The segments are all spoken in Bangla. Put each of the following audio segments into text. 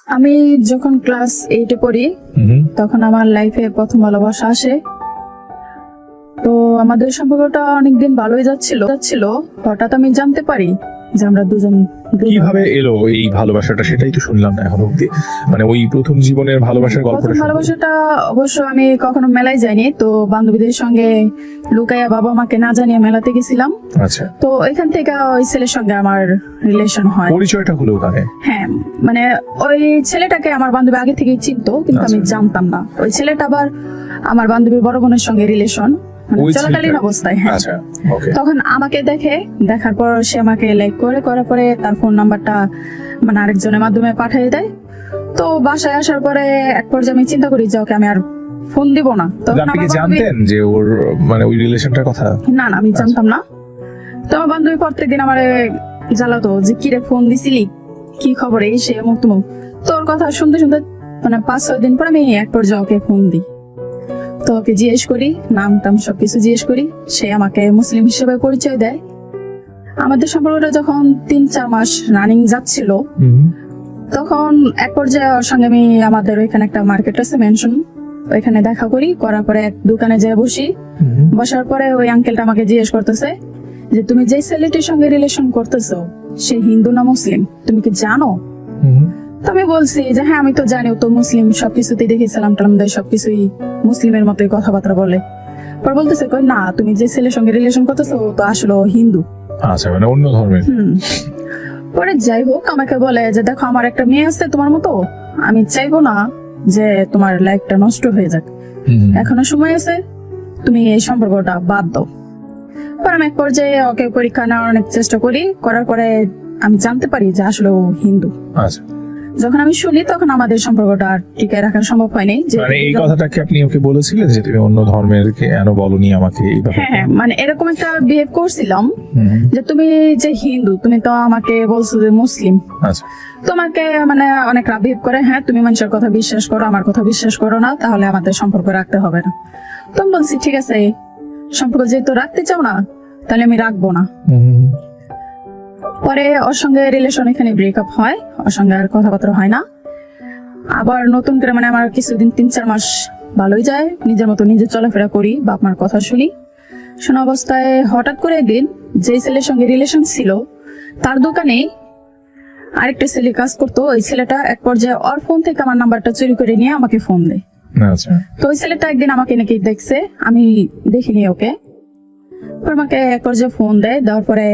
আমি যখন ক্লাস 8-এ পড়ি তখন আমার লাইফে প্রথম ভালোবাসা আসে। তো আমাদের সম্পর্কটা অনেকদিন ভালোই যাচ্ছিল। হঠাৎ আমি জানতে পারি যে আমরা দুজন কিভাবে এলো এই ভালোবাসাটা, সেটাই তো শুনলাম না এখন অব্দি। মানে ওই প্রথম জীবনের ভালোবাসার গল্পটা প্রথম ভালোবাসাটা অবশ্য আমি কখনো মেলায় যাইনি, তো বান্ধবীদের সঙ্গে লুকাইয়া বাবা মাকে না জানিয়ে মেলাতে গেছিলাম। আচ্ছা, তো এখান থেকে ওই ছেলের সঙ্গে আমার রিলেশন হয়। পরিচয়টা হলো ওখানে? হ্যাঁ, মানে ওই ছেলেটাকে আমার বান্ধবী আগে থেকেই চিনতো, কিন্তু আমি জানতাম না। ওই ছেলেটা আবার আমার বান্ধবীর বড় বোনের সঙ্গে রিলেশন, চলাকালীন অবস্থায়। হ্যাঁ, তখন আমাকে দেখার পর সে আমাকে লাইক করার পরে তার ফোন নাম্বারটা মানে আরেকজনের মাধ্যমে পাঠিয়ে দেয়। তো বাসায় আসার পরে এক পর্যায়ে আমি চিন্তা করি যে ওকে আমি আর ফোন দিব না। তখন আপনি কি জানতেন যে ওর মানে ওই রিলেশনটার কথা? না, আমি জানতাম না। তো আমার বান্ধবী প্রত্যেকদিন আমার জ্বালাতো যে কিরে ফোন দিছিলি, কি খবর, এই সে অমুক তমুক। তোর কথা শুনতে শুনতে মানে 5-6 দিন পর আমি এক পর্যায়ে ওকে ফোন দিই। তো ওকে জিজ্ঞেস করি, নাম টাম সবকিছু জিজ্ঞেস করি। সে আমাকে মুসলিম হিসেবে পরিচয় দেয়। আমাদের সম্পর্কটা যখন 3-4 মাস রানিং যাচ্ছিল, তখন এক পর্যায়ে ওর সঙ্গে আমি আমাদের ওইখানে একটা মার্কেট আছে মেনশন, ওইখানে দেখা করার পরে এক দোকানে যেয়ে বসার পরে ওই আঙ্কেলটা আমাকে জিজ্ঞেস করতেছে যে তুমি যে ছেলেটির সঙ্গে রিলেশন করতেছো সে হিন্দু না মুসলিম, তুমি কি জানো? তো আমি বলছি যে হ্যাঁ আমি তো জানি, ও তো মুসলিম, সবকিছুতেই দেখি সালাম টালাম দেয়, সবকিছুই মুসলিমের মতোই কথাবার্তা বলে। পর বলতেছে না, তুমি যে ছেলের সঙ্গে রিলেশন করতেছো ও তো আসলে হিন্দু। আচ্ছা, মানে অন্য ধর্মের। পরে যাই হোক আমাকে বলে যে দেখো আমার একটা মেয়ে আছে তোমার মতো, আমি চাইবো না যে তোমার লাইফটা নষ্ট হয়ে যাক, এখনো সময় আছে, তুমি এই সম্পর্কটা বাদ দাও। পরে আমি এক পর্যায়ে ওকে পরীক্ষা নেওয়ার অনেক চেষ্টা করার পরে আমি জানতে পারি যে আসলে ও হিন্দু। আচ্ছা, যখন আমি শুনি তখন আমাদের সম্পর্কটা আর টিকে রাখা সম্ভব হয়নি। মানে এই কথাটা কি আপনি ওকে বলেছিলেন যে তুমি অন্য ধর্মের কেন বলনি আমাকে? হ্যাঁ, মানে এরকম একটা বিহেভ করছিলাম যে তুমি যে হিন্দু, তুমি তো আমাকে বলছো যে মুসলিম। আচ্ছা, তোমাকে মানে অনেক রাগ বিহেভ করে, হ্যাঁ তুমি মানুষের কথা বিশ্বাস করো, আমার কথা বিশ্বাস করো না, তাহলে আমাদের সম্পর্ক রাখতে হবে না। তো আমি বলছি ঠিক আছে, সম্পর্ক যেহেতু রাখতে চাও না তাহলে আমি রাখবো না। পরে ওর সঙ্গে রিলেশন এখানে ব্রেকআপ হয়, ওর সঙ্গে আর কথাবার্তা হয় না। আবার নতুন করে মানে আমার কিছুদিন 3-4 মাস ভালোই যায়, নিজের মতো নিজে চলাফেরা করি, বাপ মার কথা শুনি। শোনা অবস্থায় হঠাৎ করে একদিন যে ছেলের সঙ্গে রিলেশন ছিল তার দোকানে আরেকটা ছেলে কাজ করতো। ওই ছেলেটা এক পর্যায়ে ওর ফোন থেকে আমার নাম্বারটা চুরি করে নিয়ে আমাকে ফোন দেয়। তো ওই ছেলেটা একদিন আমাকে নাকি দেখছে, আমি দেখিনি ওকে। আমাকে এক পর্যায়ে ফোন দেওয়ার পরে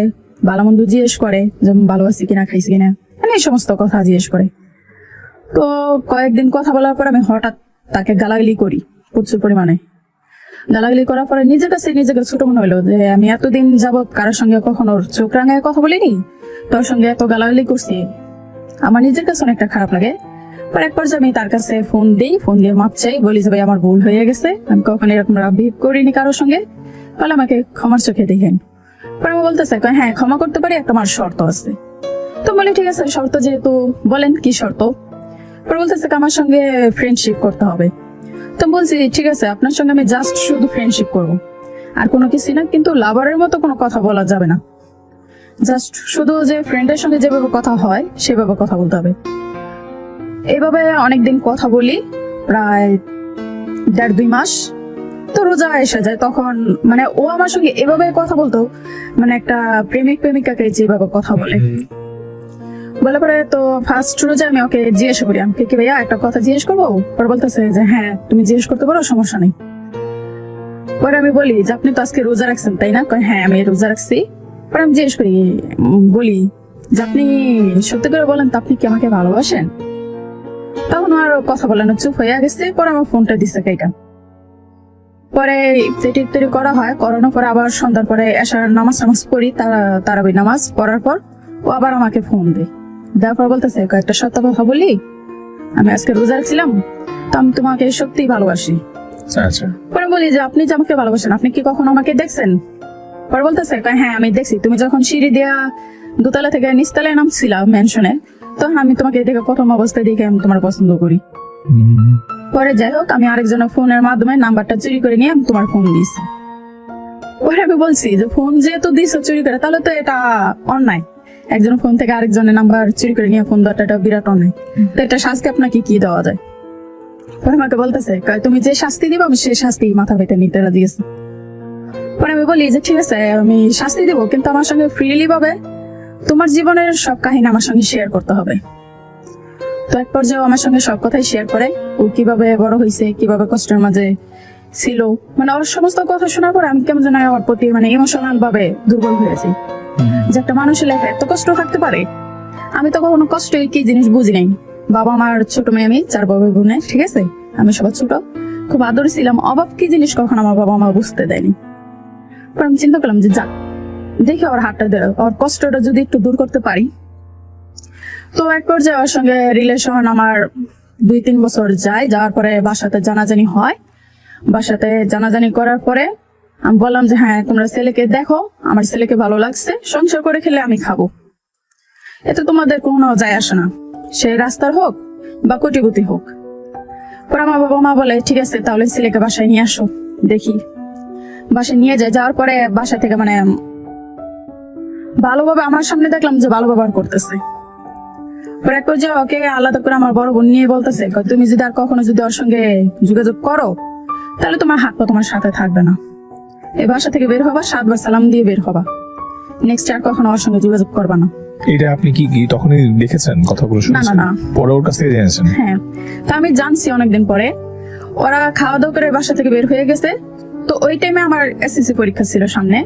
ভালো মন্দ জিজ্ঞেস করে, যেমন ভালো আছি কিনা, খাইছি কিনা, মানে এই সমস্ত কথা জিজ্ঞেস করে। তো কয়েকদিন কথা বলার পর আমি হঠাৎ তাকে গালাগালি করি, প্রচুর পরিমাণে গালাগালি করার পরে নিজেকে ছোট মনে হলো যে আমি এতদিন যাবৎ কারোর সঙ্গে কখনো চোখ রাঙায় কথা বলিনি, তোর সঙ্গে এত গালাগালি করছি, আমার নিজের কাছে অনেকটা খারাপ লাগে। পর এক পর্যায়ে আমি তার কাছে ফোন দিয়ে মাপ চাই, বলি যে ভাই আমার ভুল হয়ে গেছে, আমি কখনো এরকম বিহেভ করিনি কারোর সঙ্গে, তাহলে আমাকে ক্ষমার চোখে দেখেন। পরে আমি বলতেছে হ্যাঁ ক্ষমা করতে পারি, একটা আমার শর্ত আছে। তো বলি ঠিক আছে, শর্ত যেহেতু বলেন কি শর্ত। পরে বলতেছে আমার সঙ্গে ফ্রেন্ডশিপ করতে হবে। তো বলছি ঠিক আছে, আপনার সঙ্গে আমি জাস্ট শুধু ফ্রেন্ডশিপ করবো, আর কোনো কিছু না, কিন্তু লাভারের মতো কোনো কথা বলা যাবে না, জাস্ট শুধু যে ফ্রেন্ডের সঙ্গে যেভাবে কথা হয় সেভাবে কথা বলতে হবে। এইভাবে অনেকদিন কথা বলি, প্রায় 1.5-2 মাস। তো রোজা এসে যায়, তখন মানে ও আমার সঙ্গে এভাবে কথা বলতো, মানে একটা প্রেমিকাকে যেভাবে কথা বলে পরে। তো ফার্স্ট রোজা আমি ওকে জিজ্ঞেস করি, আমি কি ভাইয়া একটা কথা জিজ্ঞেস করবো? পরে বলতেছে যে হ্যাঁ তুমি জিজ্ঞেস করতে পারো, সমস্যা নেই। পরে আমি বলি যে আপনি তো আজকে রোজা রাখছেন তাই না? হ্যাঁ আমি রোজা রাখছি। পরে আমি জিজ্ঞেস করি, বলি যে আপনি সত্যি করে বলেন তো আপনি কি আমাকে ভালোবাসেন? তখন আর কথা বলে না, চুপ হয়ে গেছে। পরে আমার ফোনটা দিচ্ছে কেটা। পরে ইফতারি করা হয়, করানোর পরে আবার সন্ধ্যার পরে এশার নামাজ পড়ি, তারাবি নামাজ পড়ার পর ও আবার আমাকে ফোন দেওয়ার পর বলতেছে কয়েকটা সত্য কথা বলি, আমি আজকে রোজা রাখছিলাম, তো আমি তোমাকে সত্যিই ভালোবাসি। পরে বলি যে আপনি যে আমাকে ভালোবাসেন, আপনি কি কখনো আমাকে দেখছেন? পরে বলতেছে হ্যাঁ আমি দেখছি, তুমি যখন সিঁড়ি দেয়া 2তলা থেকে নিচতলায় নামছিলাম মেনশনে, তখন আমি তোমাকে দেখে প্রথম অবস্থায় দেখে আমি তোমার পছন্দ করি। পরে যাই হোক আমি আরেকজনের ফোনের মাধ্যমে নাম্বারটা চুরি করে নিয়ে আমি তোমার ফোন দিয়েছি। পরে আমি বলছি যে ফোন যেহেতু দিছো চুরি করে, তাহলে তো এটা অন্যায়, একজন ফোন থেকে আরেকজনের নাম্বার চুরি করে নিয়ে ফোন দেওয়াটা এটা বিরাট অন্যায়। তো এটা শাস্তি আপনাকে কি দেওয়া যায়? পরে আমাকে বলতেছে, কয়, তুমি যে শাস্তি দিবে আমি সেই শাস্তি মাথা পেতে নিতে রাজি আছি। পরে আমি বলি যে ঠিক আছে আমি শাস্তি দিব, কিন্তু আমার সঙ্গে ফ্রিলি ভাবে তোমার জীবনের সব কাহিনী আমার সঙ্গে শেয়ার করতে হবে। তো এক পর্যায়ে আমার সঙ্গে সব কথাই শেয়ার করে, ও কিভাবে বড় হয়েছে, কিভাবে কষ্টের মাঝে ছিল, মানে ওর সমস্ত কথা শোনার পরে আমি কেমন যেন ওর প্রতি মানে ইমোশনাল ভাবে দুর্বল হয়েছি, যে একটা মানুষের লাইফে এত কষ্ট থাকতে পারে। আমি তো কখনো কষ্ট কি জিনিস বুঝি নাই। বাবা আমার ছোট মেয়ে, আমি 4 বাবা বোনে, ঠিক আছে, আমি সবার ছোট, খুব আদর ছিলাম। অভাব কি জিনিস কখনো আমার বাবা মা বুঝতে দেয়নি। পরে আমি চিন্তা করলাম যে যাক, দেখি ওর হাতটা দেয়, ওর কষ্টটা যদি একটু দূর করতে পারি। তো এক পর্যায়ে ওর সঙ্গে রিলেশন আমার 2-3 বছর যায়। যাওয়ার পরে বাসাতে জানাজানি হয়। বাসাতে জানাজানি করার পরে আমি বললাম যে হ্যাঁ তোমরা ছেলেকে দেখো, আমার ছেলেকে ভালো লাগছে, সংসার করে খেলে আমি খাবো, এতে তোমাদের কোনো যায় আসে না, সে রাস্তার হোক বা কোটিপতি হোক। পরে আমার বাবা মা বলে ঠিক আছে তাহলে ছেলেকে বাসায় নিয়ে আসো, দেখি। বাসায় নিয়ে যায়। যাওয়ার পরে বাসা থেকে মানে ভালোভাবে আমার সামনে দেখলাম যে ভালো ব্যবহার করতেছে। পরে এক পর্যায়ে ওকে আলাদা করে আমার বড় বোন নিয়ে বলতেছে, তুমি যদি আর কখনো যদি ওর সঙ্গে যোগাযোগ করো তাহলে তোমার হাত পা তোমার সাথে থাকবে না। এই বাসা থেকে বের হবা, 7 বার সালাম দিয়ে বের হবা, নেক্সট আর কখনো ওর সঙ্গে যোগাযোগ করবা না। এটা আপনি কি তখনই দেখেছেন, কথাগুলো শুনেছেন? না। পরে ওর কাছ থেকে জেনেছেন? হ্যাঁ, তা আমি জানছি অনেকদিন পরে। ওরা খাওয়া দাওয়া করে বাসা থেকে বের হয়ে গেছে। তো ওই টাইমে আমার এসএসসি পরীক্ষা ছিল সামনে,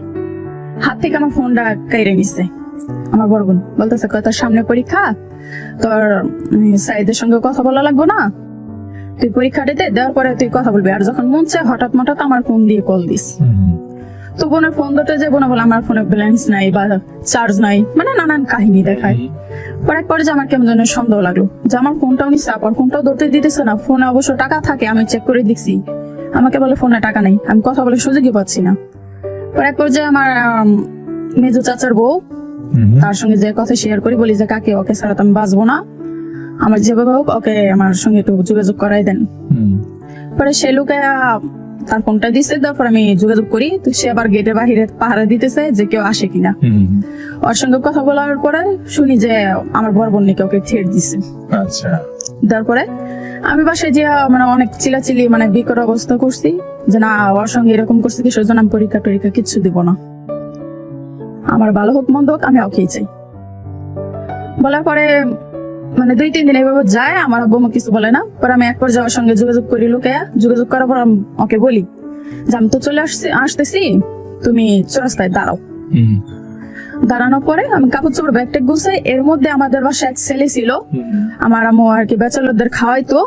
হাত থেকে আমার ফোনটা কেড়ে নিচ্ছে আমার বড় বোন। বলতেছে তোর সামনে পরীক্ষা, তোর সাইদের সঙ্গে কথা বলা লাগবো না, তুই পরীক্ষাটা দেওয়ার পরে তুই কথা বলবি, আর যখন মন চায় হঠাৎ মঠাৎ আমার ফোন দিয়ে কল দিস। তো বোনের ফোন ধরতে যে বোনে বলে আমার ফোনে ব্যালেন্স নাই বা চার্জ নাই, মানে নানান কাহিনী দেখায়। পরে এক পর্যায়ে আমার কেমন যেন সন্দেহ লাগলো যে আমার ফোনটাও নিচ্ছে, আবার ফোনটাও ধরতে দিতেছে না। ফোনে অবশ্য টাকা থাকে, আমি চেক করে দেখছি, আমাকে বলে ফোনে টাকা নেই, আমি কথা বলে সুযোগই পাচ্ছি না। পরে এক পর্যায়ে আমার মেজো চাচার বউ, তার সঙ্গে যে কথা শেয়ার করি, বলি যে কাকে ওকে ছাড়া তো আমি বাঁচবো না, আমার যেভাবে হোক ওকে আমার সঙ্গে একটু যোগাযোগ করাই দেন। পরে সে লোকে তার ফোনটা দিচ্ছে, তারপর আমি যোগাযোগ করি। তো সে আবার গেটের বাহিরে পাহারা দিতেছে যে কেউ আসে কিনা। ওর সঙ্গে কথা বলার পরে শুনি যে আমার বড় বোন নাকি ওকে ছেড়ে দিচ্ছে। আচ্ছা। তারপরে আমি বাসায় যে মানে অনেক চিলাচিলি মানে বিকট অবস্থা করছি যে না, ওর সঙ্গে এরকম করছে কি, সেজন্য আমি পরীক্ষা টরীক্ষা কিচ্ছু দিব না, আমার ভালো হোক মন্দ হোক আমি ওকেই চাই। বলার পরে মানে 2-3 দিন এভাবে যায়, আমার আব্বু কিছু বলে না। পরে আমি এক পর্যায়ে ওর সঙ্গে যোগাযোগ করি, লোকে যোগাযোগ করার পর ওকে বলি যে আমি তো চলে আসতেছি, তুমি চৌরাস্তায় দাঁড়াও। দাঁড়ানোর পরে আমি কাপড় চোপড় ব্যাগটা গুছাই। এর মধ্যে আমাদের বাসায় এক ছেলে ছিল, আমার আম্মু আর কি ব্যাচেলরদের খাওয়াইতো।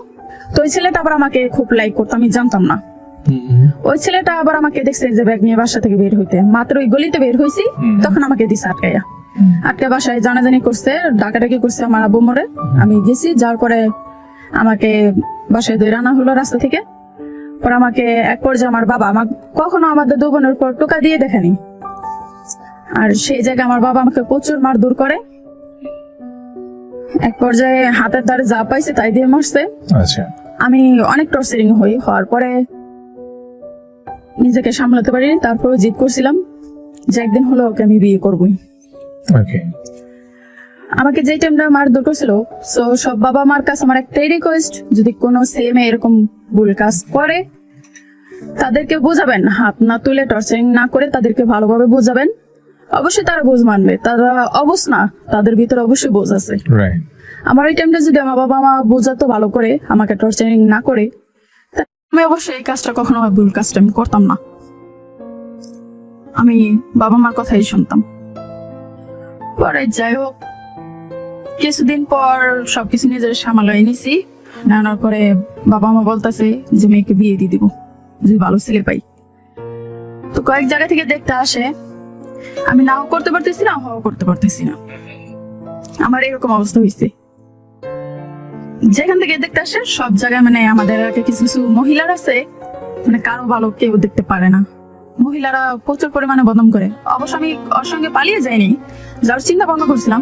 তো ওই ছেলেটা আবার আমাকে খুব লাইক করতো, আমি জানতাম না। ওই ছেলেটা আবার আমাকে দেখছে যে ব্যাগ নিয়ে বাসা থেকে বের হইতে, মাত্র ওই গলিতে বের হইছি তখন আমাকে দিছে আটকাইয়া। আটকে বাসায় জানাজানি করছে, ডাকাডাকি করছে আমার আব্বু মোরে। আমি গেছি, যাওয়ার পরে আমাকে বাসায় ধরে আনা হলো রাস্তা থেকে। পরে আমাকে এক পর্যায়ে আমার বাবা, আমার কখনো আমাদের 2 বোনের উপর টোকা দিয়ে দেখেনি, আর সেই জায়গায় আমার বাবা আমাকে প্রচুর মারধর করে। এক পর্যায়ে হাতের দ্বারে যা পাইছে তাই দিয়ে মারছে। আচ্ছা। আমি অনেক টর্চারিং হওয়ার পরে নিজেকে সামলাতে পারিনি। তারপরে জিদ করছিলাম যে একদিন হলো ওকে আমি বিয়ে করবই। ওকে। আমাকে যে টাইমটা মারধর করছিল, সো সব বাবা মার কাছে আমার একটাই রিকোয়েস্ট, যদি কোনো ছেলে মেয়ে এরকম ভুল কাজ করে তাদেরকে বোঝাবেন, হাত না তুলে টর্চারিং না করে তাদেরকে ভালোভাবে বোঝাবেন। অবশ্যই তারা বোঝ মানবে, তারা অবশ্য না, তাদের ভিতরে অবশ্যই বোঝ আছে। রাইট। আমার ওই টাইমটা যদি আমার বাবা মা বোঝাতো ভালো করে, আমাকে টর্চারিং না করে, আমি অবশ্যই এই কাজটা কখনো ভুল কাজটা আমি করতাম না। আমি বাবা মার কথাই শুনতাম। পরে যাই হোক, কিছুদিন পর সবকিছু নিজের সামলায় নিছি। নেওয়ার পরে বাবা মা বলতেছে যে মেয়েকে বিয়ে দিয়ে দিব যদি ভালো ছেলে পাই। তো কয়েক জায়গা থেকে দেখতে আসে, আমি নাও করতে পারতেছি না, হাও করতে পারতেছি না, আমার এরকম অবস্থা হয়েছে। যেখান থেকে দেখতে আসে সব জায়গায় মানে আমাদের এলাকায় কিছু কিছু মহিলার আছে, মানে কারো ভালো কেউ দেখতে পারে না, মহিলারা প্রচুর পরিমাণে বদনাম করে। অবশ্য আমি ওর সঙ্গে পালিয়ে যাইনি, যার চিন্তা ভাবনা করছিলাম।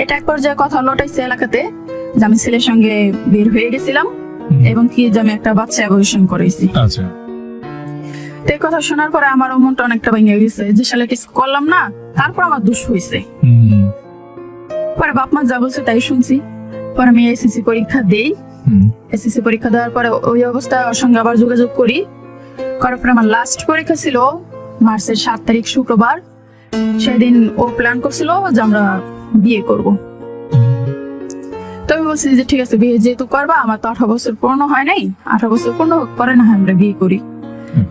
এটা এক পর্যায়ে কথা লটাইছে এলাকাতে যে আমি ছেলের সঙ্গে বের হয়ে গেছিলাম এবং কি যে আমি একটা বাচ্চা অ্যাবর্শন করেছি। আচ্ছা। এই কথা শোনার পরে আমার মনটা অনেকটা ভেঙে গেছে যে শালা কিছু করলাম না, তারপর আমার দোষ হয়েছে। পরে বাপ মা যা বলছে তাই শুনছি। পরে আমি এসএসসি পরীক্ষা দেই। এসএসসি পরীক্ষা দেওয়ার পরে ওই অবস্থায় ওর সঙ্গে আবার যোগাযোগ করি। করার পরে আমার লাস্ট পরীক্ষা ছিল মার্চের 7 তারিখ শুক্রবার। সেদিন ও প্ল্যান করছিল যে আমরা বিয়ে করব। তো আমি বলছি যে ঠিক আছে, বিয়ে যেহেতু করবা, আমার তো 18 বছর পূর্ণ হয় নাই, 18 বছর পূর্ণ করে না হয় আমরা বিয়ে করি।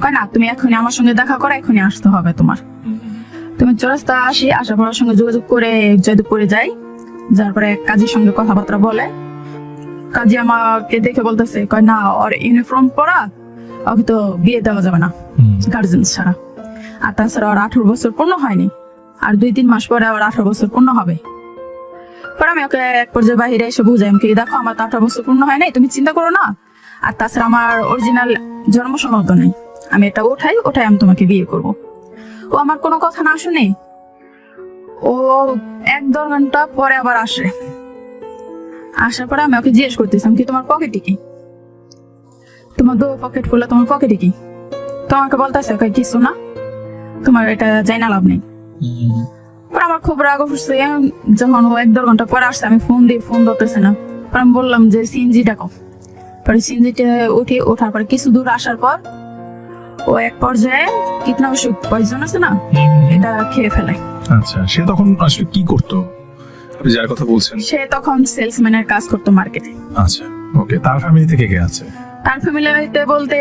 কয় না, তুমি এখনই আমার সঙ্গে দেখা করো, এখনই আসতে হবে তোমার। তুমি চৌরাস্তা আসার পর ওর সঙ্গে যোগাযোগ করে জয়দেবপুরে যাই। যার পরে কাজীর সঙ্গে কথাবার্তা বলে। কাজী আমাকে দেখে বলতেছে, কয় না, ওর ইউনিফর্ম পরা, ওকে তো বিয়ে দেওয়া যাবে না গার্জেন ছাড়া। আর তাছাড়া ওর 18 বছর পূর্ণ হয়নি, আর 2-3 মাস পরে আবার 18 বছর পূর্ণ হবে। পরে আমি ওকে এক পর্যায়ে বাহিরে এসে বুঝাই, আমি দেখো আমার তো 18 বছর পূর্ণ হয় নাই, তুমি চিন্তা করো না। আর তাছাড়া আমার অরিজিনাল জন্ম সনদ নেই, আমি এটা ওঠাই আমি তোমাকে বিয়ে করব। ও আমার কোনো কথা না শুনে ও 1-2 ঘন্টা পরে আবার আসে। আসার পরে আমি ওকে জিজ্ঞেস করতেছিলাম, কি তোমার পকেটে কি? তোমার 2 পকেট ফুলে তোমার পকেটে কি? তো আমাকে বলতেছে, কিছু না, তোমার এটা যাই না, লাভ নেই। পরে আমার খুব রাগ উঠছে। যখন ও 1-2 ঘন্টা পরে আসছে, আমি ফোন ধরতেছে না। পরে আমি বললাম যে সিএনজি ডাকো। পরে সিএনজিতে ওঠার পরে কিছু দূর আসার পর ও এক পর্যায়ে কীটনাশক পয়জন আছে না, এটা খেয়ে ফেলে। আচ্ছা, সে তখন আসলে কি করতো, আপনি যার কথা বলছেন? সে তখন সেলসম্যানের কাজ করতো মার্কেটে। আচ্ছা, ওকে। তার ফ্যামিলিতে কে কে আছে? তার ফ্যামিলিতে বলতে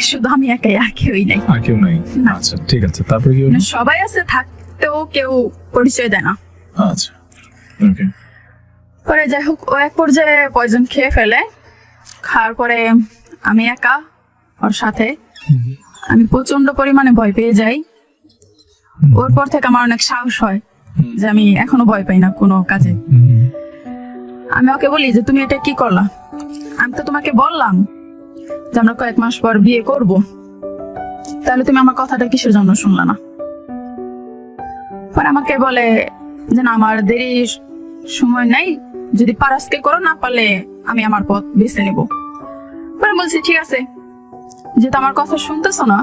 শুধু আমি একাই, আর কেউই নাই। আর কেউ নাই? না। আচ্ছা, ঠিক আছে। তারপরে কি হলো? মানে সবাই আছে, থাকতেও কেউ পরিচয় দেয় না। আচ্ছা, ওকে। পরে যাই হোক, ও এক পর্যায়ে পয়জন খেয়ে ফেলে। খাওয়ার পরে আমি একা ওর সাথে, আমি প্রচন্ড পরিমাণে ভয় পেয়ে যাই। ওর পর থেকে আমার অনেক সাহস হয় যে আমি এখনো ভয় পাই না কোনো কাজে। আমি ওকে বলি যে তুমি এটা কি করলা? আমি তো তোমাকে বললাম যে আমরা কয়েক মাস পর বিয়ে করব, তাহলে তুমি আমার কথাটা কিসের জন্য শুনলা না? পরে আমাকে বলে যে না, আমার দেরি সময় নাই, যদি পারাসকে করো, না পারলে আমি আমার পথ বেছে নেব। পরে বলছি ঠিক আছে, যেহেতু আমার কথা শুনতেছো না,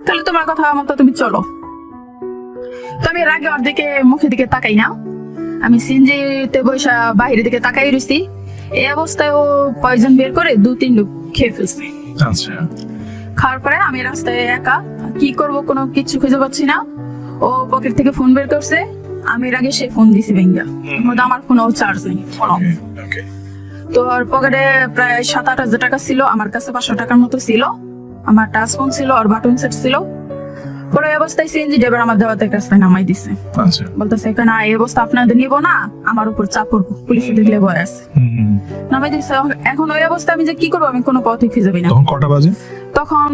তাহলে তোমার কথা মতো তুমি চলো। তো আমি রাগে ওর দিকে মুখের দিকে তাকাই না, আমি সিনজিতে বৈশা বাহিরের দিকে তাকাই রয়েছি। এই অবস্থায় ও পয়জন বের করে 2-3 ডুব খেয়ে ফেলছে। আচ্ছা। খাওয়ার পরে আমি রাস্তায় একা, কি করব কোনো কিছু খুঁজে পাচ্ছি না। ও পকেট থেকে ফোন বের করছে, আমি এর আগে সে ফোন দিছি ভেঙ্গা, আমার ফোনও চার্জ নেই। ওকে। তো ওর পকেটে প্রায় 7-8 হাজার টাকা ছিল, আমার কাছে 500 টাকার মতো ছিল। আমার টাচ ফোন ছিল, আর বাটন সেট ছিল। পরে এই অবস্থায় সিএনজি ড্রাইভার আমার দেওয়াতে রাস্তায় নামাই দিছে। আচ্ছা। বলতেছে, না এই অবস্থা আপনাদের নিব না, আমার উপর চাপ পড়বো, পুলিশে দেখলে ভয় আছে। নামাই দিছে। এখন ওই অবস্থা আমি যে কি করবো, আমি কোনো পথই খুঁজে পাই না। তখন কটা বাজে? তখন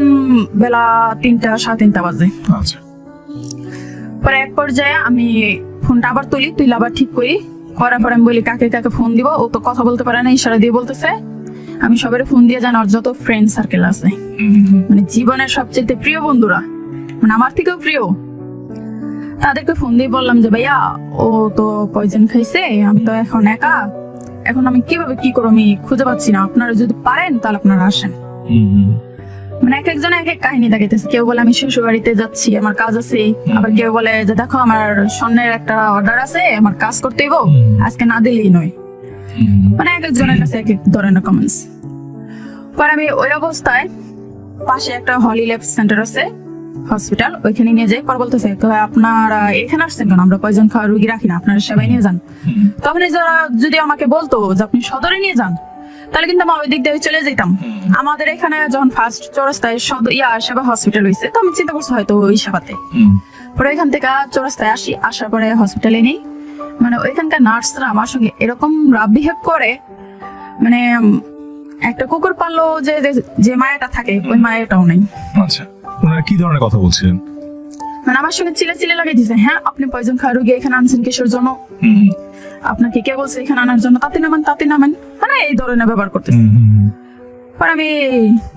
বেলা 3টা, 3:30 বাজে। আচ্ছা। পরে এক পর্যায়ে আমি ফোনটা আবার তুলে আবার ঠিক করি। করার পর আমি বলি কাকে ফোন দিব। ও তো কথা বলতে পারে না, ইশারা দিয়ে বলতেছে। আমি সবাই ফোন দিয়ে জানি ওর যত ফ্রেন্ড সার্কেল আছে, মানে জীবনের সবচেয়ে প্রিয় বন্ধুরা, মানে আমার থেকেও প্রিয়, তাদেরকে ফোন দিয়ে বললাম যে ভাইয়া ও তো পয়জন খাইছে, আমি তো এখন একা, এখন আমি কিভাবে কি করবো, আমি খুঁজে পাচ্ছি না, আপনারা যদি পারেন তাহলে আপনারা আসেন। মানে এক একজন এক এক কাহিনী দেখাইতেছে। কেউ বলে আমি শ্বশুর বাড়িতে যাচ্ছি, আমার কাজ আছে। আবার কেউ বলে যে দেখো আমার স্বর্ণের একটা অর্ডার আছে, আমার কাজ করতে হইব, আজকে না দিলেই নয়। মানে এক একজনের কাছে এক এক ধরনের কমেন্টস। পরে আমি ওই অবস্থায় পাশে একটা হলি ল্যাব সেন্টার আছে, হসপিটাল, ওইখানে নিয়ে যাই। পর বলতেছে আপনারা এখানে আসছেন কেন, আমরা পয়জন খাওয়া রুগী রাখি না, আপনারা সেবাই নিয়ে যান। তখন যারা যদি আমাকে বলতো যে আপনি সদরে নিয়ে যান, তাহলে কিন্তু আমি ওই দিক দিয়ে চলে যেতাম। আমাদের এখানে যখন ফার্স্ট চৌরাস্তায় সেবা হসপিটাল হয়েছে, তো আমি চিন্তা করছি হয়তো ওই সেবাতে। পরে ওইখান থেকে চৌরাস্তায় আসার পরে হসপিটালে নেই। মানে ওইখানকার নার্সরা আমার সঙ্গে এরকম রাফ বিহেভ করে, মানে একটা কুকুর পাললো যে মায়াটা থাকে, ওই মায়াটাও নেই। আচ্ছা, ওনারা কি ধরনের কথা বলছিলেন? মানে আমার সঙ্গে চিলে লাগাই দিয়েছে, হ্যাঁ আপনি পয়জন খাওয়া রুগী এখানে আনছেন কিসের জন্য, আপনাকে কে বলছে এখানে আনার জন্য, তাতে নামেন, মানে এই ধরনের ব্যবহার করতেছে। পর আমি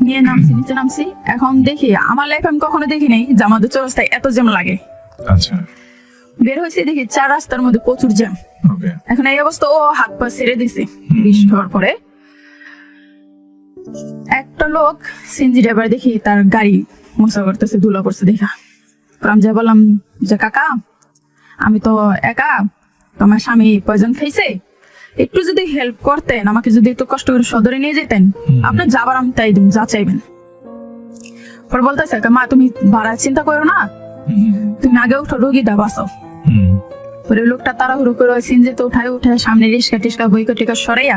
নিচে নামছি। এখন দেখি আমার লাইফ আমি কখনো দেখি নাই যে আমাদের চৌরাস্তায় এত জ্যাম লাগে। আচ্ছা। বের হয়েছে দেখি 4 রাস্তার মধ্যে প্রচুর জ্যাম। ওকে। এখন এই অবস্থা, ও হাত পা ছেড়ে দিছে বিষ খাওয়ার পরে। একটা লোক সিএনজি ড্রাইভার দেখি তার গাড়ি মোছা করতেছে, ধুলা করছে দেখা। আমি যা বললাম যে কাকা আমি তো একা, তোমার স্বামী পয়জন খাইছে, একটু যদি হেল্প করতেন, আমাকে যদি একটু কষ্ট করে সদরে নিয়ে যেতেন, আপনার যাবার আমি তাই দিন, যা চাইবেন। পরে বলতেছে, মা তুমি ভাড়া চিন্তা করো না, তুমি আগে উঠো, রোগীটা বাঁচাও। পরে লোকটা তাড়াহুড়ো করে সিনজেতে উঠায় সামনে রিস্কা টিস্কা বইকা টিকা সরাইয়া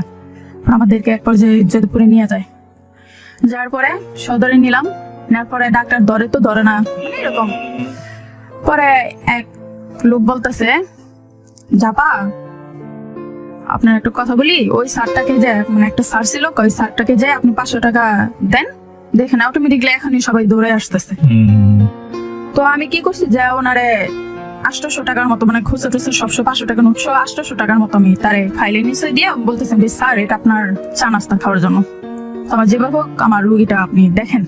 আমাদেরকে এক পর্যায়ে যেতপুরে নিয়ে যায়। যার পরে সদরে নিলাম, নেওয়ার পরে ডাক্তার ধরে তো ধরে না, মানে এরকম। পরে এক লোক বলতেছে, জাপা আপনার একটা কথা বলি, ওই স্যারটাকে যে, মানে একটা স্যার ছিল, ওই স্যারটাকে যে আপনি 500 টাকা দেন, দেখেন অটোমেটিকলি এখনই সবাই দৌড়ে আসতেছে। তো আমি কি করছি, যে ওনারে 800 টাকার মতো, মানে খুচরা টুচরা 500 টাকা নোট 800 টাকার মতো আমি তারে ফাইলে নিশ্চয় দিয়ে বলতেছেন, স্যার এটা আপনার চা নাস্তা খাওয়ার জন্য, তো আমার যেভাবে হোক আমার রুগীটা আপনি দেখেন।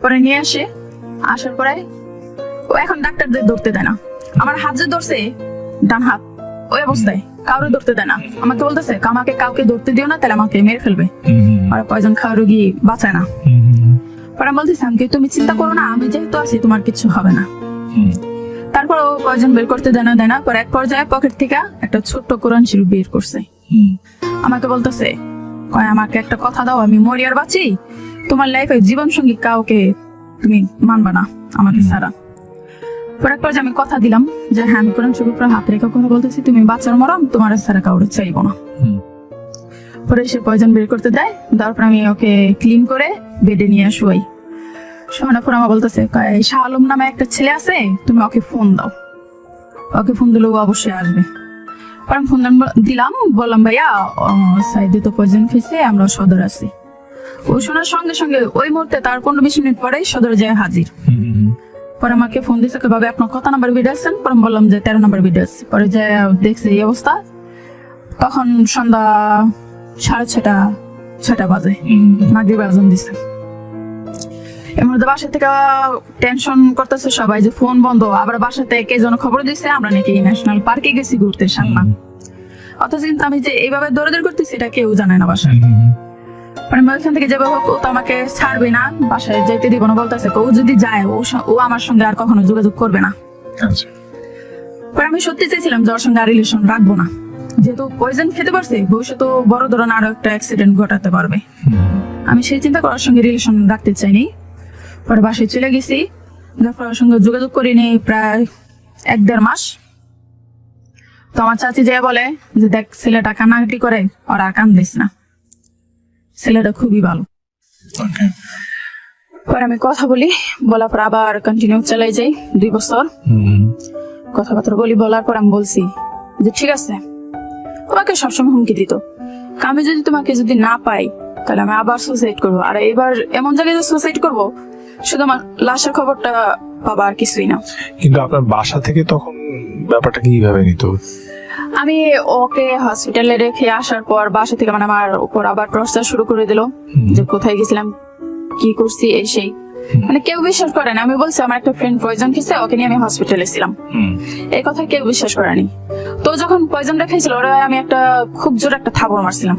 পরে নিয়ে আসে, আসার পরে ও এখন ডাক্তারদের ধরতে দেয় না, আমার হাত যে ধরছে ডান হাত, ওই অবস্থায় কাউরে ধরতে দেয় না, আমাকে বলতেছে আমাকে কাউকে ধরতে দিও না, তাহলে আমাকে মেরে ফেলবে, আর পয়জন খাওয়া রুগী বাঁচায় না। পরে আমি বলতেছি, আমাকে তুমি চিন্তা করো না, আমি যেহেতু আছি তোমার কিছু হবে না। তারপর ও পয়জন বের করতে দেয় না, পরে এক পর্যায়ে পকেট থেকে একটা ছোট্ট কোরআন শরীফ বের করছে, আমাকে বলতেছে, আমাকে একটা কথা দাও, আমি মরি আর বাঁচি, তোমার লাইফে জীবন সঙ্গী কাউকে তুমি মানবা না আমাকে ছাড়া। পরে এক পর্যায়ে আমি কথা দিলাম যে হ্যাঁ আমি কোরআন শরীফের হাত রেখে কথা বলতেছি, তুমি বাচ্চার মরম, তোমার ছাড়া কাউরে চাইবো না। পরে সে পয়জন বের করতে দেয়, তারপর আমি ওকে ক্লিন করে বেডে নিয়ে শুয়াই। শোনার পর আমার বলতেছে, শাহ আলম নামে একটা ছেলে আছে, তুমি ওকে ফোন দাও, ওকে ফোন দিলে ও অবশ্যই আসবে। পরে আমি ফোন দিলাম, বললাম ভাইয়া সাইদে তো পয়জন খেয়েছে, আমরা সদর আছি। ও শোনার সঙ্গে সঙ্গে ওই মুহূর্তে তার 15-20 মিনিট পরেই সদর যায় হাজির। পরে আমাকে ফোন দিচ্ছে, ভাবে আপনার কত নাম্বার বেড আসছেন? পরে আমি বললাম যে 13 নাম্বার বেড আছে। পরে যে দেখছে এই অবস্থা, তখন সন্ধ্যা 6:30 বাজে, মাগরিব আজান দিচ্ছে। এর মধ্যে বাসা থেকে টেনশন করতেছে সবাই যে ফোন বন্ধ, আবার বাসাতে কে যেন খবর দিচ্ছে আমরা নাকি ন্যাশনাল পার্কে গেছি ঘুরতে সামনা, অথচ কিন্তু আমি যে এইভাবে দৌড়াদৌড়ি করতেছি এটা কেউ জানে না বাসায়। মানে ওইখান থেকে যাবে হোক, ও তো আমাকে ছাড়বে না, বাসায় যেতে দিব না, বলতেছে ও যদি যায় ও আমার সঙ্গে আর কখনো যোগাযোগ করবে না। পরে আমি সত্যি চাইছিলাম যে ওর সঙ্গে আর রিলেশন রাখবো না, যেহেতু পয়জন খেতে পারছে, ভবিষ্যতে বড় ধরনের আরো একটা অ্যাক্সিডেন্ট ঘটাতে পারবে, আমি সেই চিন্তা করার সঙ্গে রিলেশন রাখতে চাইনি। পরে বাসায় চলে গেছি, ওর সঙ্গে যোগাযোগ করিনি প্রায় 1-1.5 মাস। তো আমার চাচি যে বলে যে দেখ ছেলেটা কান্নাকাটি করে, ওর আর কান দিস না, ছেলেটা খুবই ভালো। পরে আমি কথা বলি, বলার পর আবার কন্টিনিউ চালাই যাই 2 বছর কথাবার্তা বলি। বলার পর আমি বলছি যে ঠিক আছে, তোমাকে সবসময় হুমকি দিত, আমি যদি না পাই তাহলে আমি আবার সুসাইড করবো, আর এবার এমন জায়গায় যে সুসাইড করবো শুধু আমার লাশের খবরটা পাবা আর কিছুই না। কিন্তু আপনার বাসা থেকে তখন ব্যাপারটা কিভাবে নিত? আমি ওকে হসপিটালে রেখে আসার পর বাসা থেকে মানে আমার উপর আবার টর্চার শুরু করে দিল, যে কোথায় গেছিলাম, কি করছি, এই সেই, মানে কেউ বিশ্বাস করে না। আমি বলছি আমার একটা ফ্রেন্ড পয়জন খেয়েছে, ওকে নিয়ে আমি হসপিটালে ছিলাম, এই কথা কেউ বিশ্বাস করেনি। তো যখন পয়জনটা খেয়েছিল, ওরা আমি একটা খুব জোর একটা থাবর মারছিলাম,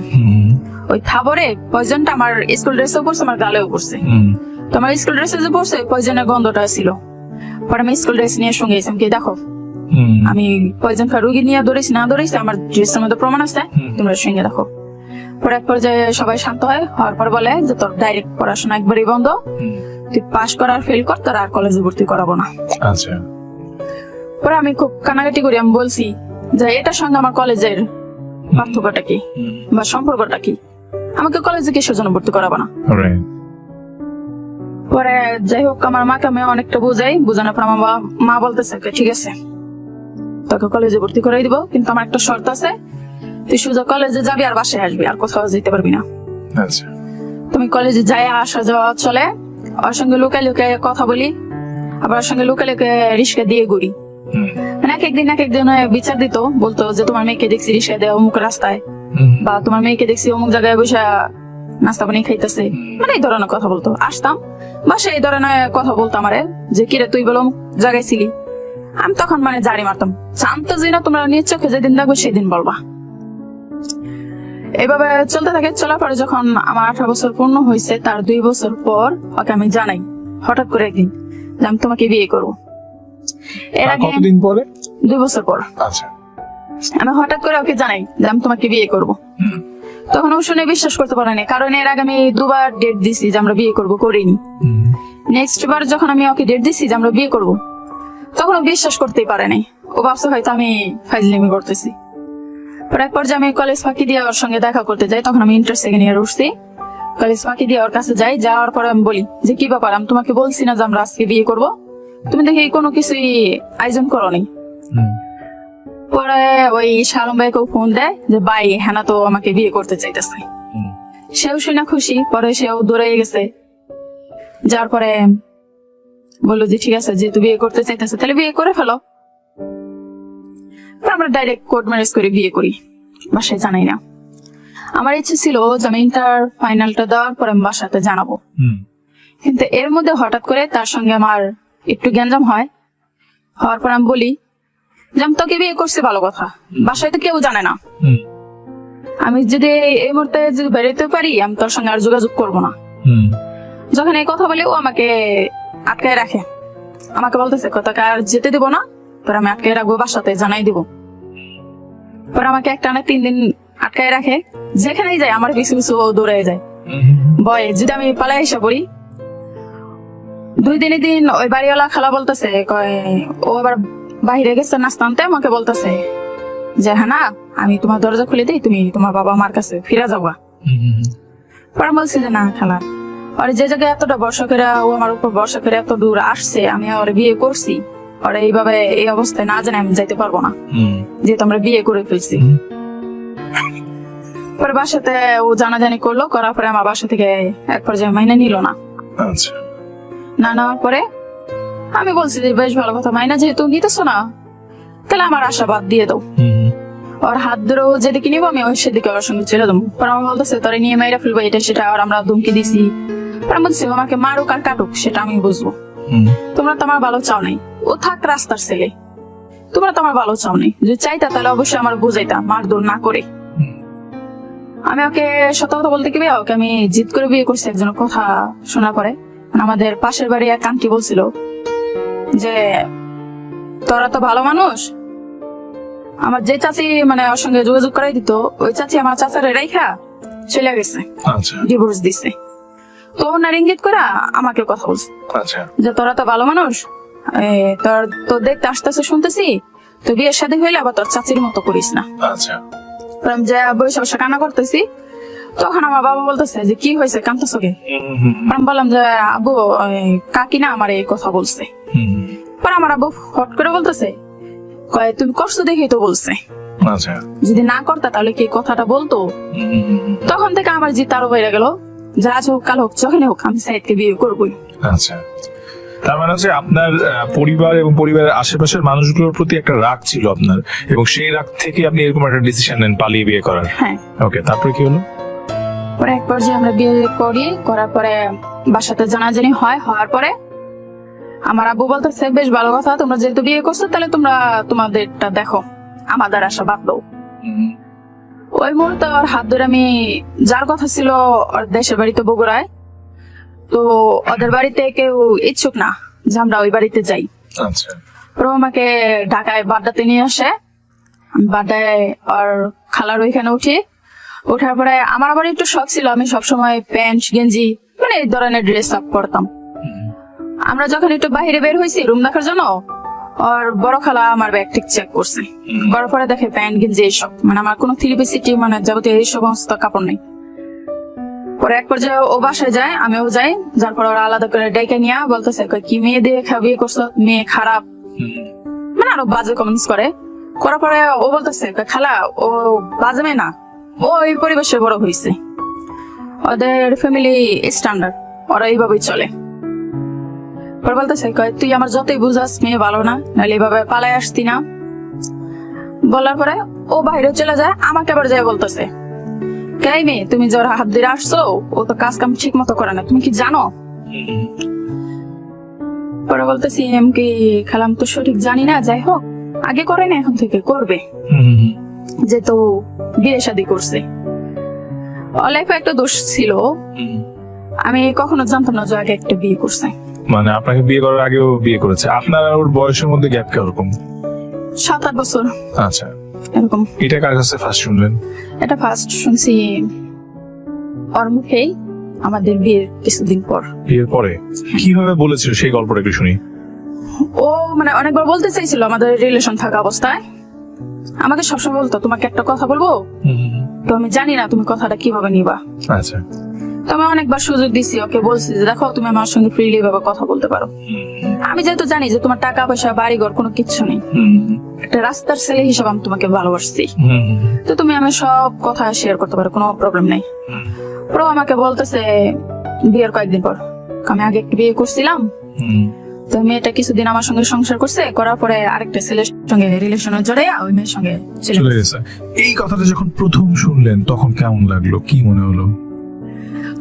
ওই থাবরে পয়জনটা আমার স্কুল ড্রেসেও পড়ছে, আমার গালেও পড়ছে। তো আমার স্কুল ড্রেসে যে পড়ছে পয়জনের গন্ধটা ছিল। পরে আমি স্কুল ড্রেস নিয়ে সঙ্গে গেছিলাম, কি দেখো আমি পয়জন খাওয়া রুগী নিয়ে দৌড়েছি না দৌড়েছি, আমার ড্রেসের মধ্যে প্রমাণ আছে, তোমরা সঙ্গে দেখো। পরে এক পর্যায়ে সবাই শান্ত হয়, হওয়ার পর বলে যে তোর ডাইরেক্ট পড়াশোনা একবারই বন্ধ, তুই পাস করার ফেল কর, তোর আর কলেজে ভর্তি করাবো না। আচ্ছা। পরে আমি খুব কানাকাটি করি, আমি বলছি যে এটার সঙ্গে আমার কলেজের পার্থক্যটা কি বা সম্পর্কটা কি, আমাকে কলেজে কিসের জন্য ভর্তি করাবো না। পরে যাই হোক আমার মাকে আমি অনেকটা বোঝানোর পর আমার মা বলতেছে ঠিক আছে তোকে কলেজে ভর্তি করাই দিব, কিন্তু আমার একটা শর্ত আছে, তুই সোজা কলেজে যাবি আর বাসায় আসবি, আর কোথাও যেতে পারবি না। আচ্ছা। তুমি কলেজে যাই আসা যাওয়া চলে, ওর সঙ্গে লুকায় লুকায় কথা বলি, আবার ওর সঙ্গে লুকায় লুকায় রিস্কা দিয়ে ঘুরি। মানে এক একদিন বিচার দিত, বলতো যে তোমার মেয়েকে দেখছি রিস্কা দেয় অমুক রাস্তায়, বা তোমার মেয়েকে দেখছি অমুক জায়গায় বসে নাস্তা পানি খাইতেছে, মানে এই ধরনের কথা বলতো। আসতাম বাসায় এই ধরনের কথা বলতো আমারে, যে কিরে তুই বলো অমুক জায়গায় ছিলি, আমি তখন মানে জারি মারতাম, জানতো যে না তোমরা নিজ চোখে যেদিন দেখবো সেদিন বলবা। এইভাবে চলতে থাকে। চলার পরে যখন আমার 18 বছর পূর্ণ হয়েছে, তার 2 বছর পর ওকে আমি জানাই হঠাৎ করে একদিন যে আমি তোমাকে বিয়ে করবো। এর আগে কতদিন পরে? 2 বছর পর আচ্ছা। আমি হঠাৎ করে ওকে জানাই যে আমি তোমাকে বিয়ে করব। তখন ও শুনে বিশ্বাস করতে পারেনি, কারণ এর আগে আমি 2 বার ডেট দিছি যে আমরা বিয়ে করব, করিনি। নেক্সট বার যখন আমি ওকে ডেট দিছি যে আমরা বিয়ে করব, তখন ও বিশ্বাস করতেই পারেনি। ও ভাবছে হয়তো আমি ফাইজলামি করতেছি। পরে এক পর্যায়ে আমি কলেজ ফাঁকি দিয়ে ওর সঙ্গে দেখা করতে যাই, তখন আমি ইন্টার সেকেন্ড ইয়ার উঠছি। কলেজ ফাঁকি দিয়ে ওর কাছে যাই, যাওয়ার পরে আমি বলি যে কি ব্যাপার, আমি তোমাকে বলছি না যে আমরা আজকে বিয়ে করব, তুমি দেখি কোনো কিছুই আয়োজন করো নি। পরে ওই শালম ভাইকেও ফোন দেয় যে ভাই হেনা তো আমাকে বিয়ে করতে চাইতেছে। সেও শুনে খুশি, পরে সেও দৌড়ে গেছে। যার পরে বললো যে ঠিক আছে, যেহেতু বিয়ে করতে চাইতেছে তাহলে বিয়ে করে ফেলো। আমরা ডাইরেক্ট কোর্ট ম্যারেজ করে বিয়ে করি, বাসায় জানাই না। আমার ইচ্ছে ছিল যে আমি ইন্টার ফাইনালটা দেওয়ার পর আমি বাসাতে জানাবো, কিন্তু এর মধ্যে হঠাৎ করে তার সঙ্গে আমার একটু গ্যাঞ্জাম হয়। হওয়ার পর আমি বলি যে আমি তোকে বিয়ে করছি, ভালো কথা, বাসায় তো কেউ জানে না। আমি যদি এই মুহূর্তে যদি বেরোতে পারি, আমি তোর সঙ্গে আর যোগাযোগ করবো না। যখন এই কথা বলি ও আমাকে আটকায় রাখে, আমাকে বলতেছে তোকে আর যেতে দিব না, তোর আমি আটকায় রাখবো, বাসাতে জানাই দিব। পরে আমাকে একটানা 3 দিন আটকায় রাখে, যেখানেই যায় আমার পিছু পিছু দৌড়ে যায়। ভয় যদি আমি পালাই এসে পড়ি। 2 দিনের দিন ওই বাড়িওয়ালা খালা বলতেছে ও আবার বাইরে গেছে নাস্তা আনতে, আমাকে বলতেছে যে হ্যাঁ না, আমি তোমার দরজা খুলে দিই, তুমি তোমার বাবা মার কাছে ফিরে যাবা। পরে বলছি যে না খালা, আর যে জায়গায় এতটা বর্ষা করে ও আমার উপর বর্ষা করে এত দূর আসছে, আমি ওর বিয়ে করছি, আর এইভাবে এই অবস্থায় না জানে আমি যাইতে পারবো না, যেহেতু আমরা বিয়ে করে ফেলছি। পরে বাসাতে ও জানাজানি করলো, করার পরে আমার বাসা থেকে এক পর্যায়ে মাইনে নিল না। না নেওয়ার পরে আমি বলছি যে বেশ ভালো কথা, মাইনা যেহেতু নিতেছো না তাহলে আমার আশাবাদ দিয়ে দাও। ওর হাত ধরেও যেদিকে নিবো আমি ওই সেদিকে ওর সঙ্গে চলে যাবো। পরে আমার বলতেছে তোরে নিয়ে মেয়েরা ফেলবো, এটা সেটা, আর আমরা ধুমকি দিছি। পরে বলছি আমাকে মারুক আর কাটুক সেটা আমি বুঝবো, তোমরা তো আমার ভালো চাও নাই। ও থাক রাস্তার ছেলে, তোমরা তো আমার ভালো চাও নাই। যদি চাইতা তাহলে অবশ্যই আমার বুঝাইতা, মারধর না করে। আমি ওকে সত্য কথা বলতে কি ওকে আমি জিদ করে বিয়ে করছি। একজনের কথা শোনার পরে আমাদের পাশের বাড়ি এক আন্টি বলছিল যে তোরা তো ভালো মানুষ, আমার যে চাচি মানে ওর সঙ্গে যোগাযোগ করাই দিত, ওই চাচি আমার চাচারে রাইখা চলে গেছে, ডিভোর্স দিছে। তো ওনার ইঙ্গিত করে আমাকে কথা বলছে যে তোরা তো ভালো মানুষ, তোর তো দেখতে আসতেছে শুনতেছি, তো বিয়ের সাথে হইলে আবার তোর চাচির মতো করিস না। যে বসে বসে কান্না করতেছি, তখন আমার বাবা বলতেছে যে কি হয়েছে, কান্দতেছো কে? আমি বললাম যে আব্বু কাকি না আমার এই কথা বলছে। পরে আমার আব্বু হট করে বলতেছে তুমি করছো দেখেই তো বলছে, যদি না করতা তাহলে কি কথাটা বলতো? তখন থেকে আমার জিত আরো বেড়ে গেল, যা আজ হোক কাল হোক যখনই হোক আমি সাইদকে বিয়ে করবোই। আচ্ছা, তার মানে হচ্ছে আপনার পরিবার এবং পরিবারের আশেপাশের মানুষগুলোর প্রতি একটা রাগ ছিল আপনার, এবং সেই রাগ থেকে আপনি এরকম একটা ডিসিশন নেন পালিয়ে বিয়ে করার। হ্যাঁ। ওকে, তারপরে কি হলো? পরে এক পর্যায়ে আমরা বিয়ে করি, করার পরে বাসাতে জানাজানি হয়। হওয়ার পরে আমার আব্বু বলতেছে বেশ ভালো কথা, তোমরা যেহেতু বিয়ে করছো তাহলে তোমরা তোমাদেরটা দেখো, আমাদের আশা বাদ দাও। ওই মুহূর্তে ওর হাত ধরে আমি, যার কথা ছিল ওর দেশের বাড়িতে বগুড়ায়, তো ওদের বাড়িতে কেউ ইচ্ছুক না যে আমরা ওই বাড়িতে যাই। ওরা আমাকে ঢাকায় বাড্ডাতে নিয়ে আসে। বাড্ডায় ওর খালার ওইখানে উঠি। ওঠার পরে আমার আবার একটু শখ ছিল, আমি সবসময় প্যান্ট গেঞ্জি মানে এই ধরনের ড্রেস আপ করতাম। আমরা যখন একটু বাইরে বের হয়েছি রুম দেখার জন্য, ওর বড় খালা আমার ব্যাগ ঠিক চেক করছে, করার পরে দেখে প্যান্ট গেঞ্জি এইসব, মানে আমার কোনো থ্রি পিস সিটি মানে যাবতীয় এই সমস্ত কাপড় নেই। পরে এক পর্যায়ে ও বাসায় যায়, আমিও যাই, যার পর ওরা আলাদা করে ডেকে নিয়ে বলতেছে কি মেয়ে দিয়ে বিয়ে করছো, মেয়ে খারাপ, মানে আরো বাজে কমেন্টস করে। করার পরে ও বলতেছে খালা ও বাজে মেয়ে না, ও এই পরিবেশে বড় হয়েছে, ওদের ফ্যামিলি স্ট্যান্ডার্ড, ওরা এইভাবেই চলে। পরে বলতেছে তুই আমার যতই বুঝাস মেয়ে ভালো না, নাহলে এইভাবে পালাই আসতি না। বলার পরে ও বাইরে চলে যায়, আমাকে আবার যায় বলতেছে কে মেয়ে তুমি যার হাত ধরে আসছো, ও তো কাজ কাম ঠিক মতো করে না, তুমি কি জানো? পরে বলতেছি কি খালাম তো সঠিক জানি না, যাই হোক আগে করে না এখন থেকে করবে, যেহেতু বিয়ে শাদী করছে। লাইফে একটা দোষ ছিল, আমি কখনো জানতাম না যে আগে একটা বিয়ে করছে। মানে আপনাকে বিয়ে করার আগেও বিয়ে করেছে। আপনার আর ওর বয়সের মধ্যে গ্যাপ কিরকম? 7-8 বছর আচ্ছা, এরকম। এটা কার কাছে ফার্স্ট শুনলেন? এটা ফার্স্ট শুনছি ওর মুখেই, আমাদের বিয়ের কিছুদিন পর। বিয়ের পরে কিভাবে বলেছিল সেই গল্পটা একটু শুনি। ও মানে অনেকবার বলতে চাইছিল আমাদের রিলেশন থাকা অবস্থায়, আমাকে সবসময় বলতো তোমাকে একটা কথা বলবো, তো আমি জানি না তুমি কথাটা কিভাবে নিবা। আচ্ছা, তো আমি অনেকবার সুযোগ দিছি, ওকে বলছি যে দেখো তুমি আমার সঙ্গে ফ্রিলি ভাবে কথা বলতে পারো। আমি যেহেতু জানি যে তোমার টাকা পয়সা বাড়ি ঘর কোনো কিচ্ছু নেই, একটা রাস্তার ছেলে হিসেবে আমি তোমাকে ভালোবাসছি, তো তুমি আমার সব কথা শেয়ার করতে পারো, কোনো প্রবলেম নেই। পুরো আমাকে বলতেছে বিয়ের কয়েকদিন পর, আমি আগে একটু বিয়ে করছিলাম, তো মেয়েটা কিছুদিন আমার সঙ্গে সংসার করছে, করার পরে আরেকটা ছেলের সঙ্গে রিলেশনে জড়াইয়া ওই মেয়ের সঙ্গে চলে গেছে। এই কথাটা যখন প্রথম শুনলেন তখন কেমন লাগলো, কি মনে হলো?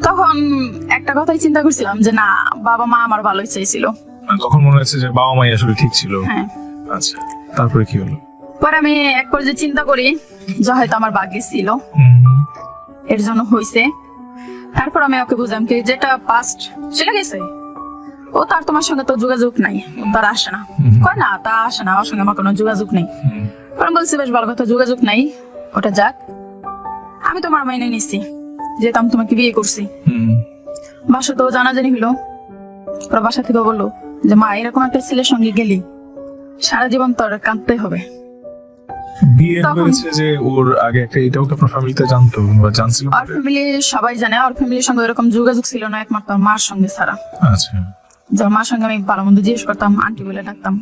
তখন একটা কথাই চিন্তা করছিলাম যে না, বাবা মা আমার ভালোই চাইছিল। তখন মনে হচ্ছে যে বাবা মাই আসলে ঠিক ছিল। হ্যাঁ। আচ্ছা, তারপরে কি হলো? পরে আমি এক পর্যায়ে চিন্তা করি যে হয়তো আমার ভাগ্যে ছিল, এর জন্য হয়েছে। তারপর আমি ওকে বুঝলাম কি যেটা পাস্ট চলে গেছে, ও তার তোমার সঙ্গে তো যোগাযোগ নাই, ও তার আসে না, কয় না তা আসে না, ওর সঙ্গে আমার কোনো যোগাযোগ নেই। পরে বলছি বেশ ভালো কথা, যোগাযোগ নাই, ওটা যাক, আমি তোমার মাইনে নিচ্ছি, যেহেতু আমি তোমাকে বিয়ে করছি। বাসা তো জানাজানি হলো, ওরা বাসা থেকে বললো যে মা এরকম একটা ছেলের সঙ্গে গেলি সারা জীবন তোর কাঁদতে হবে। বিয়ে তখন- হয়েছে যে ওর আগে একটা, এটাও কি আপনার ফ্যামিলিতে জানতো বা জানছিল? আর ফ্যামিলি সবাই জানে, আর ফ্যামিলির সঙ্গে এরকম যোগাযোগ ছিল না, একমাত্র আমার মার সঙ্গে ছাড়া। আচ্ছা, যে মার সঙ্গে আমি ভালো মন্দ জিজ্ঞেস করতাম, আন্টি বলে ডাকতাম,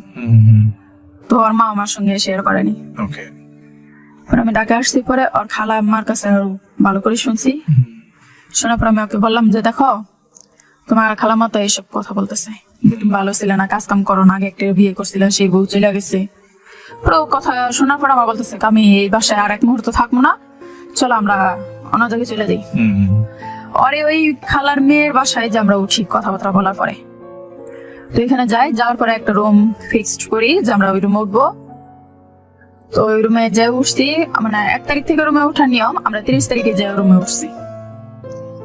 তো ওর মা আমার সঙ্গে শেয়ার করেনি। ওকে। পরে আমি ঢাকা আসছি, পরে ওর খালা আমার কাছে আরো ভালো করে শুনছি, শোনার পর আমি ওকে বললাম যে দেখো তোমার খালা মা তো এইসব কথা বলতেছে, তুমি ভালো ছিল না, কাজ কাম করো না, আগে একটা বিয়ে করছিল, সেই বউ চলে গেছে। পুরো কথা শোনার পর আমার বলতেছে আমি এই বাসায় আর এক মুহূর্ত থাকবো না, চলো আমরা অন্য জায়গায় চলে যাই। আরে ওই খালার মেয়ের বাসায় যে আমরা উঠি কথাবার্তা বলার পরে, তো এখানে যাই, যাওয়ার পরে একটা রুম ফিক্সড করি যে আমরা ওই রুমে উঠবো। তো ওই রুমে যে উঠছি, মানে 1 তারিখ থেকে রুমে ওঠার নিয়ম, আমরা 30 তারিখে যে রুমে উঠছি,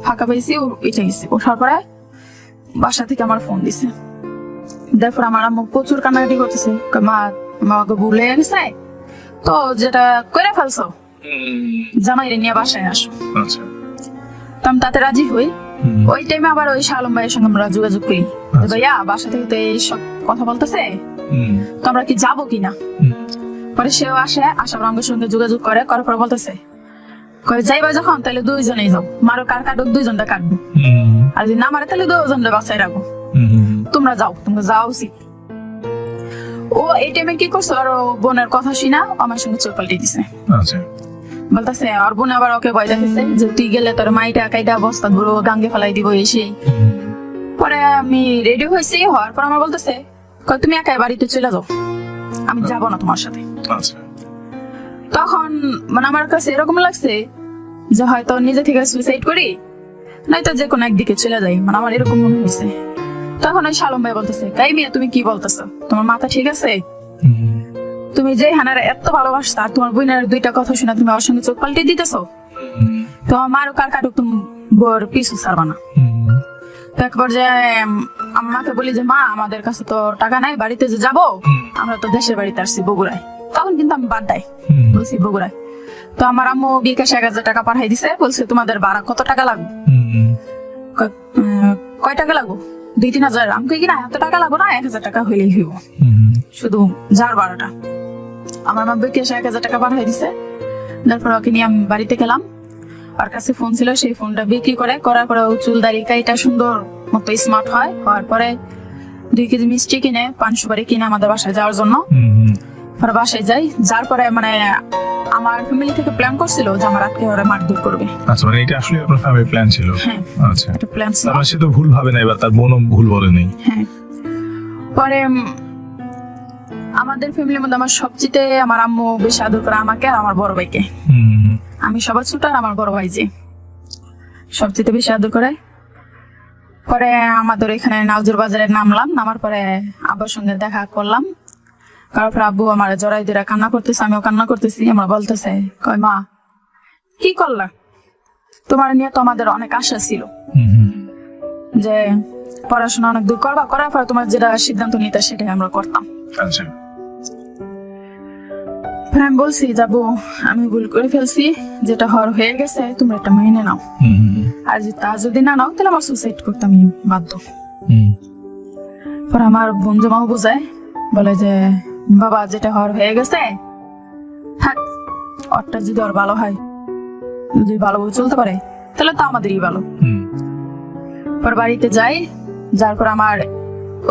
ফাঁকা পাইছি, উঠে গেছি। ওঠার পরে বাসা থেকে আমার ফোন দিছে, তারপর আমার আম্মু প্রচুর কান্নাকাটি করতেছে, মা আমাকে ভুলে গেছে, তো যেটা করে ফেলছো জামাইরে নিয়ে বাসায় আসো। আচ্ছা, তো আমি তাতে রাজি হই। ওই টাইমে আবার ওই শালম ভাইয়ের সঙ্গে আমরা যোগাযোগ করি যে ভাইয়া বাসা থেকে তো এইসব কথা বলতেছে, তো আমরা কি যাবো কিনা। পরে সেও আসে, আসার রঙের সঙ্গে যোগাযোগ করে, করার পর বলতেছে যাইবা যখন তাহলে 2 জনেই যাও, মারো কার কাটুক 2 জনটা কাটবো, আর যদি না মারে তাহলে 2 জনটা বাসায় রাখবো, তোমরা যাও উচিত। ও এই টাইমে কি করছো, আর ও বোনের কথা শুনা আমার সঙ্গে চোখ পাল্টে দিছে। আচ্ছা, বলতেছে আর বোন আবার ওকে ভয় দেখাইছে যে তুই গেলে তোর মাইটা কাইটা বস্তা ধরো গাঙ্গে ফেলাই দিব এসে। পরে আমি রেডি হয়েছি, হওয়ার পর আমার বলতেছে তুমি একাই বাড়িতে চলে যাও, আমি যাবো না তোমার সাথে। আচ্ছা, তখন মানে আমার কাছে এরকম লাগছে যে হয়তো নিজে থেকে সুইসাইড করি, নয়তো যে কোনো একদিকে চলে যাই, মানে আমার এরকম মনে হয়েছে। তখন ওই শালম ভাই বলতেছে তাই মেয়ে তুমি কি বলতেছো, তোমার মাথা ঠিক আছে? তুমি যে হানার এত ভালোবাসতা, আর তোমার বোনের 2টা কথা শুনে তুমি ওর সঙ্গে চোখ পাল্টে দিতেছো, তোমার মারও কার কাটুক তুমি বোর পিছু ছাড়বা না। তো একবার যে আম্মাকে বলি যে মা আমাদের কাছে তো টাকা নাই, বাড়িতে যে যাবো, আমরা তো দেশের বাড়িতে আসছি বগুড়ায়, তখন কিন্তু আমি বাদ দেয় বলছি বগুড়ায়। তো আমার আম্মু বিকাশে 1000 টাকা পাঠাই দিছে, বলছে তোমাদের ভাড়া কত টাকা লাগবে, কয় টাকা লাগবো, 2-3 হাজার। আমি কই কিনা এত টাকা লাগবো না, 1000 টাকা হইলেই হইব, শুধু যার ভাড়াটা। আমার মা বিকাশে 1000 টাকা পাঠাই দিছে, তারপর ওকে নিয়ে আমি বাড়িতে গেলাম। আর কাছে ফোন ছিল, সেই ফোনটা বিক্রি করার পরে চুল দাড়ি কাইটা সুন্দর মতো স্মার্ট হয়, হওয়ার পরে 2 কেজি মিষ্টি কিনে, 5 সুপারি কিনে আমাদের বাসায় যাওয়ার জন্য। পরে বাসায় যাই, যার পরে মানে আমার ফ্যামিলি থেকে প্ল্যান করছিল যে আমার আজকে ওরা মারধর করবে। আচ্ছা, মানে এটা আসলে আপনার ফ্যামিলি প্ল্যান ছিল? হ্যাঁ, আচ্ছা, একটা প্ল্যান ছিল। তার মানে সে তো ভুল ভাবে নাই বা তার বোনও ভুল বলে নাই। হ্যাঁ, পরে আমাদের ফ্যামিলির মধ্যে আমার সবচেয়ে আমার আম্মু বেশি আদর করে আমাকে আর আমার বড় ভাইকে। আমি সবার ছোট, আর আমার বড় ভাই যে সবচেয়ে বেশি আদর করে। পরে আমাদের এখানে নাউজুর বাজারে নামলাম, নামার পরে আব্বুর সঙ্গে দেখা করলাম, তারপর আব্বু আমার জড়াই ধরে কান্না করতেছে, আমিও কান্না করতেছি। আমার বলতেছে কয় মা কি করলা, তোমার নিয়ে তো আমাদের অনেক আশা ছিল যে পড়াশোনা অনেক দূর করবা, করার পর তোমার যেটা সিদ্ধান্ত নিতে সেটাই আমরা করতাম। আচ্ছা, পরে আমি বলছি যাবো, আমি ভুল করে ফেলছি, যেটা হয়ে গেছে তোমরা একটা মেনে নাও, আর তা যদি না নাও তাহলে আমার সুসাইড করতে আমি বাধ্য। পরে আমার বোন জমাও বোঝায়, বলে যে বাবা যেটা হয়ে গেছে থাক, ওরটা যদি ওর ভালো হয়, যদি ভালোভাবে চলতে পারে তাহলে তো আমাদেরই ভালো। পর বাড়িতে যাই, যার পর আমার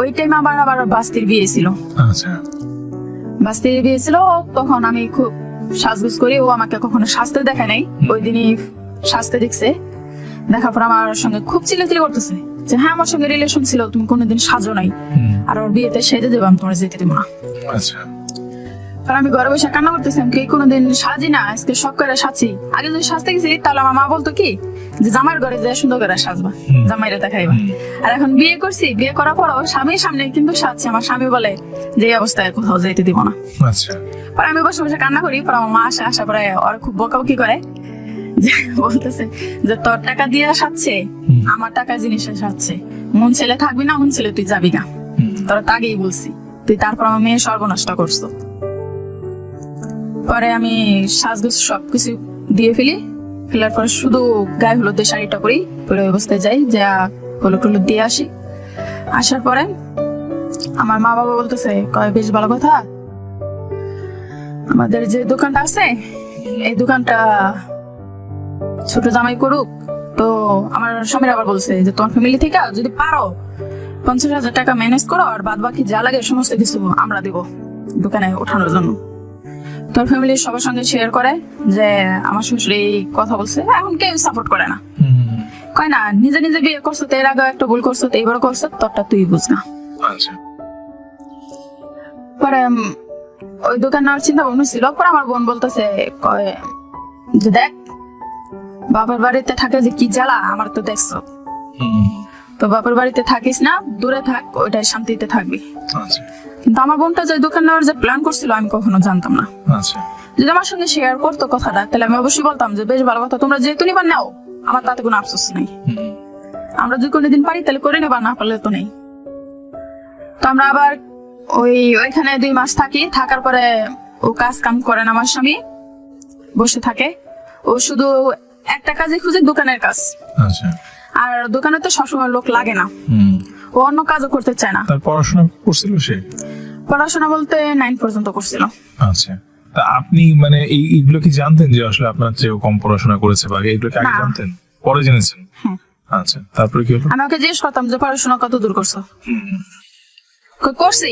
ওই টাইম আবার বাস্তির বিয়ে ছিল। আচ্ছা। বাস্তির বিয়ে ছিল, তখন আমি খুব সাজগুজ করি, ও আমাকে কখনো সাজতে দেখায় নাই, ওই দিনই সাজতে দেখছে। দেখার পর আমার সঙ্গে খুব চিল্লাচিল্লি করতেছে যে হ্যাঁ আমার সঙ্গে রিলেশন ছিল, তুমি কোনোদিন সাজো নাই, আর ওর বিয়েতে সেজে দেবো, আমি তোমার যেতে দেবো না। আচ্ছা। কারণ আমি ঘরে বসে কান্না করতেছিলাম, কি কোনোদিন সাজি না, আজকে সব করে সাজছি। আগে যদি সাজতে গেছি তাহলে আমার মা বলতো কি যে জামাইয়ের ঘরে যে সুন্দর করে সাজবা, জামাইরে দেখাইবা। আর এখন বিয়ে করছি, বিয়ে করার পরও স্বামীর সামনে কিন্তু সাজছি, আমার স্বামী বলে যে এই অবস্থায় কোথাও যেতে দিব না। আচ্ছা। পরে আমি বসে বসে কান্না করি, পর আমার মা আসা পরে ওরা খুব বকাবকি করে, যে বলতেছে যে তোর টাকা দিয়ে সাজছে, আমার টাকা জিনিসে সাজছে, মন ছেলে থাকবি না, মন ছেলে তুই যাবি না, তোরা তো আগেই বলছি, তুই তারপর আমার মেয়ে সর্বনষ্ট করছো। পরে আমি সাজগোজ সবকিছু দিয়ে ফেলার পরে শুধু গায়ে হলুদ দিয়ে শাড়িটা পরি, পরে ওই অবস্থায় যাই, যা হলুদ টলুদ দিয়ে আসি। আসার পরে আমার মা বাবা বলতেছে, কয় বেশ ভালো কথা, আমাদের যে দোকানটা আছে এই দোকানটা ছোট জামাই করুক। তো আমার স্বামীর আবার বলছে যে তোমার ফ্যামিলি থেকে যদি পারো 50,000 টাকা ম্যানেজ করো, আর বাদ বাকি যা লাগে সমস্ত কিছু আমরা দিব দোকানে ওঠানোর জন্য। তোর ফ্যামিলির সবার সঙ্গে শেয়ার করে যে আমার শ্বশুর এই কথা বলছে, এখন কেউ সাপোর্ট করে না, কয় না নিজে নিজে বিয়ে করছো, এর আগে একটা ভুল করছো, এইবার করছো, তোরটা তুই বুঝ না। পরে ওই দোকান নেওয়ার চিন্তা ভাবনা ছিল। পরে আমার বোন বলতেছে, কয় যে দেখ বাবার বাড়িতে থাকে যে কি জ্বালা, আমার তো দেখছো, তো বাবার বাড়িতে থাকিস না, দূরে থাক, ওইটাই শান্তিতে থাকবি। কিন্তু আমার বোনটা যে দোকান নেওয়ার যে প্ল্যান করছিল আমি কখনো জানতাম না। যদি আমার সঙ্গে শেয়ার করতো কথাটা, তাহলে আমি অবশ্যই বলতাম যে বেশ ভালো কথা, তোমরা যেহেতু নিবার নাও, আমার তাতে কোনো আফসোস নেই, আমরা যদি কোনোদিন পারি তাহলে করে নেবা, না পারলে তো নেই। তো আমরা আবার ওইখানে 2 মাস থাকি। থাকার পরে ও কাজ কাম করে না, আমার স্বামী বসে থাকে, ও শুধু একটা কাজে খুঁজে, দোকানের কাজ। আর দোকানে তো সবসময় লোক লাগে না, ও অন্য কাজও করতে চায় না। তার পড়াশোনা করছিল সে? পড়াশোনা বলতে 9 পর্যন্ত করছিল। আচ্ছা। তা আপনি মানে এইগুলো কি জানতেন যে আসলে আপনার চেয়ে কম পড়াশোনা করেছে, বা এগুলো কি আগে জানতেন, পরে জেনেছেন? হ্যাঁ। আচ্ছা, তারপরে কি হলো? আমি ওকে জিজ্ঞেস করতাম যে পড়াশোনা কত দূর করছো, করছি।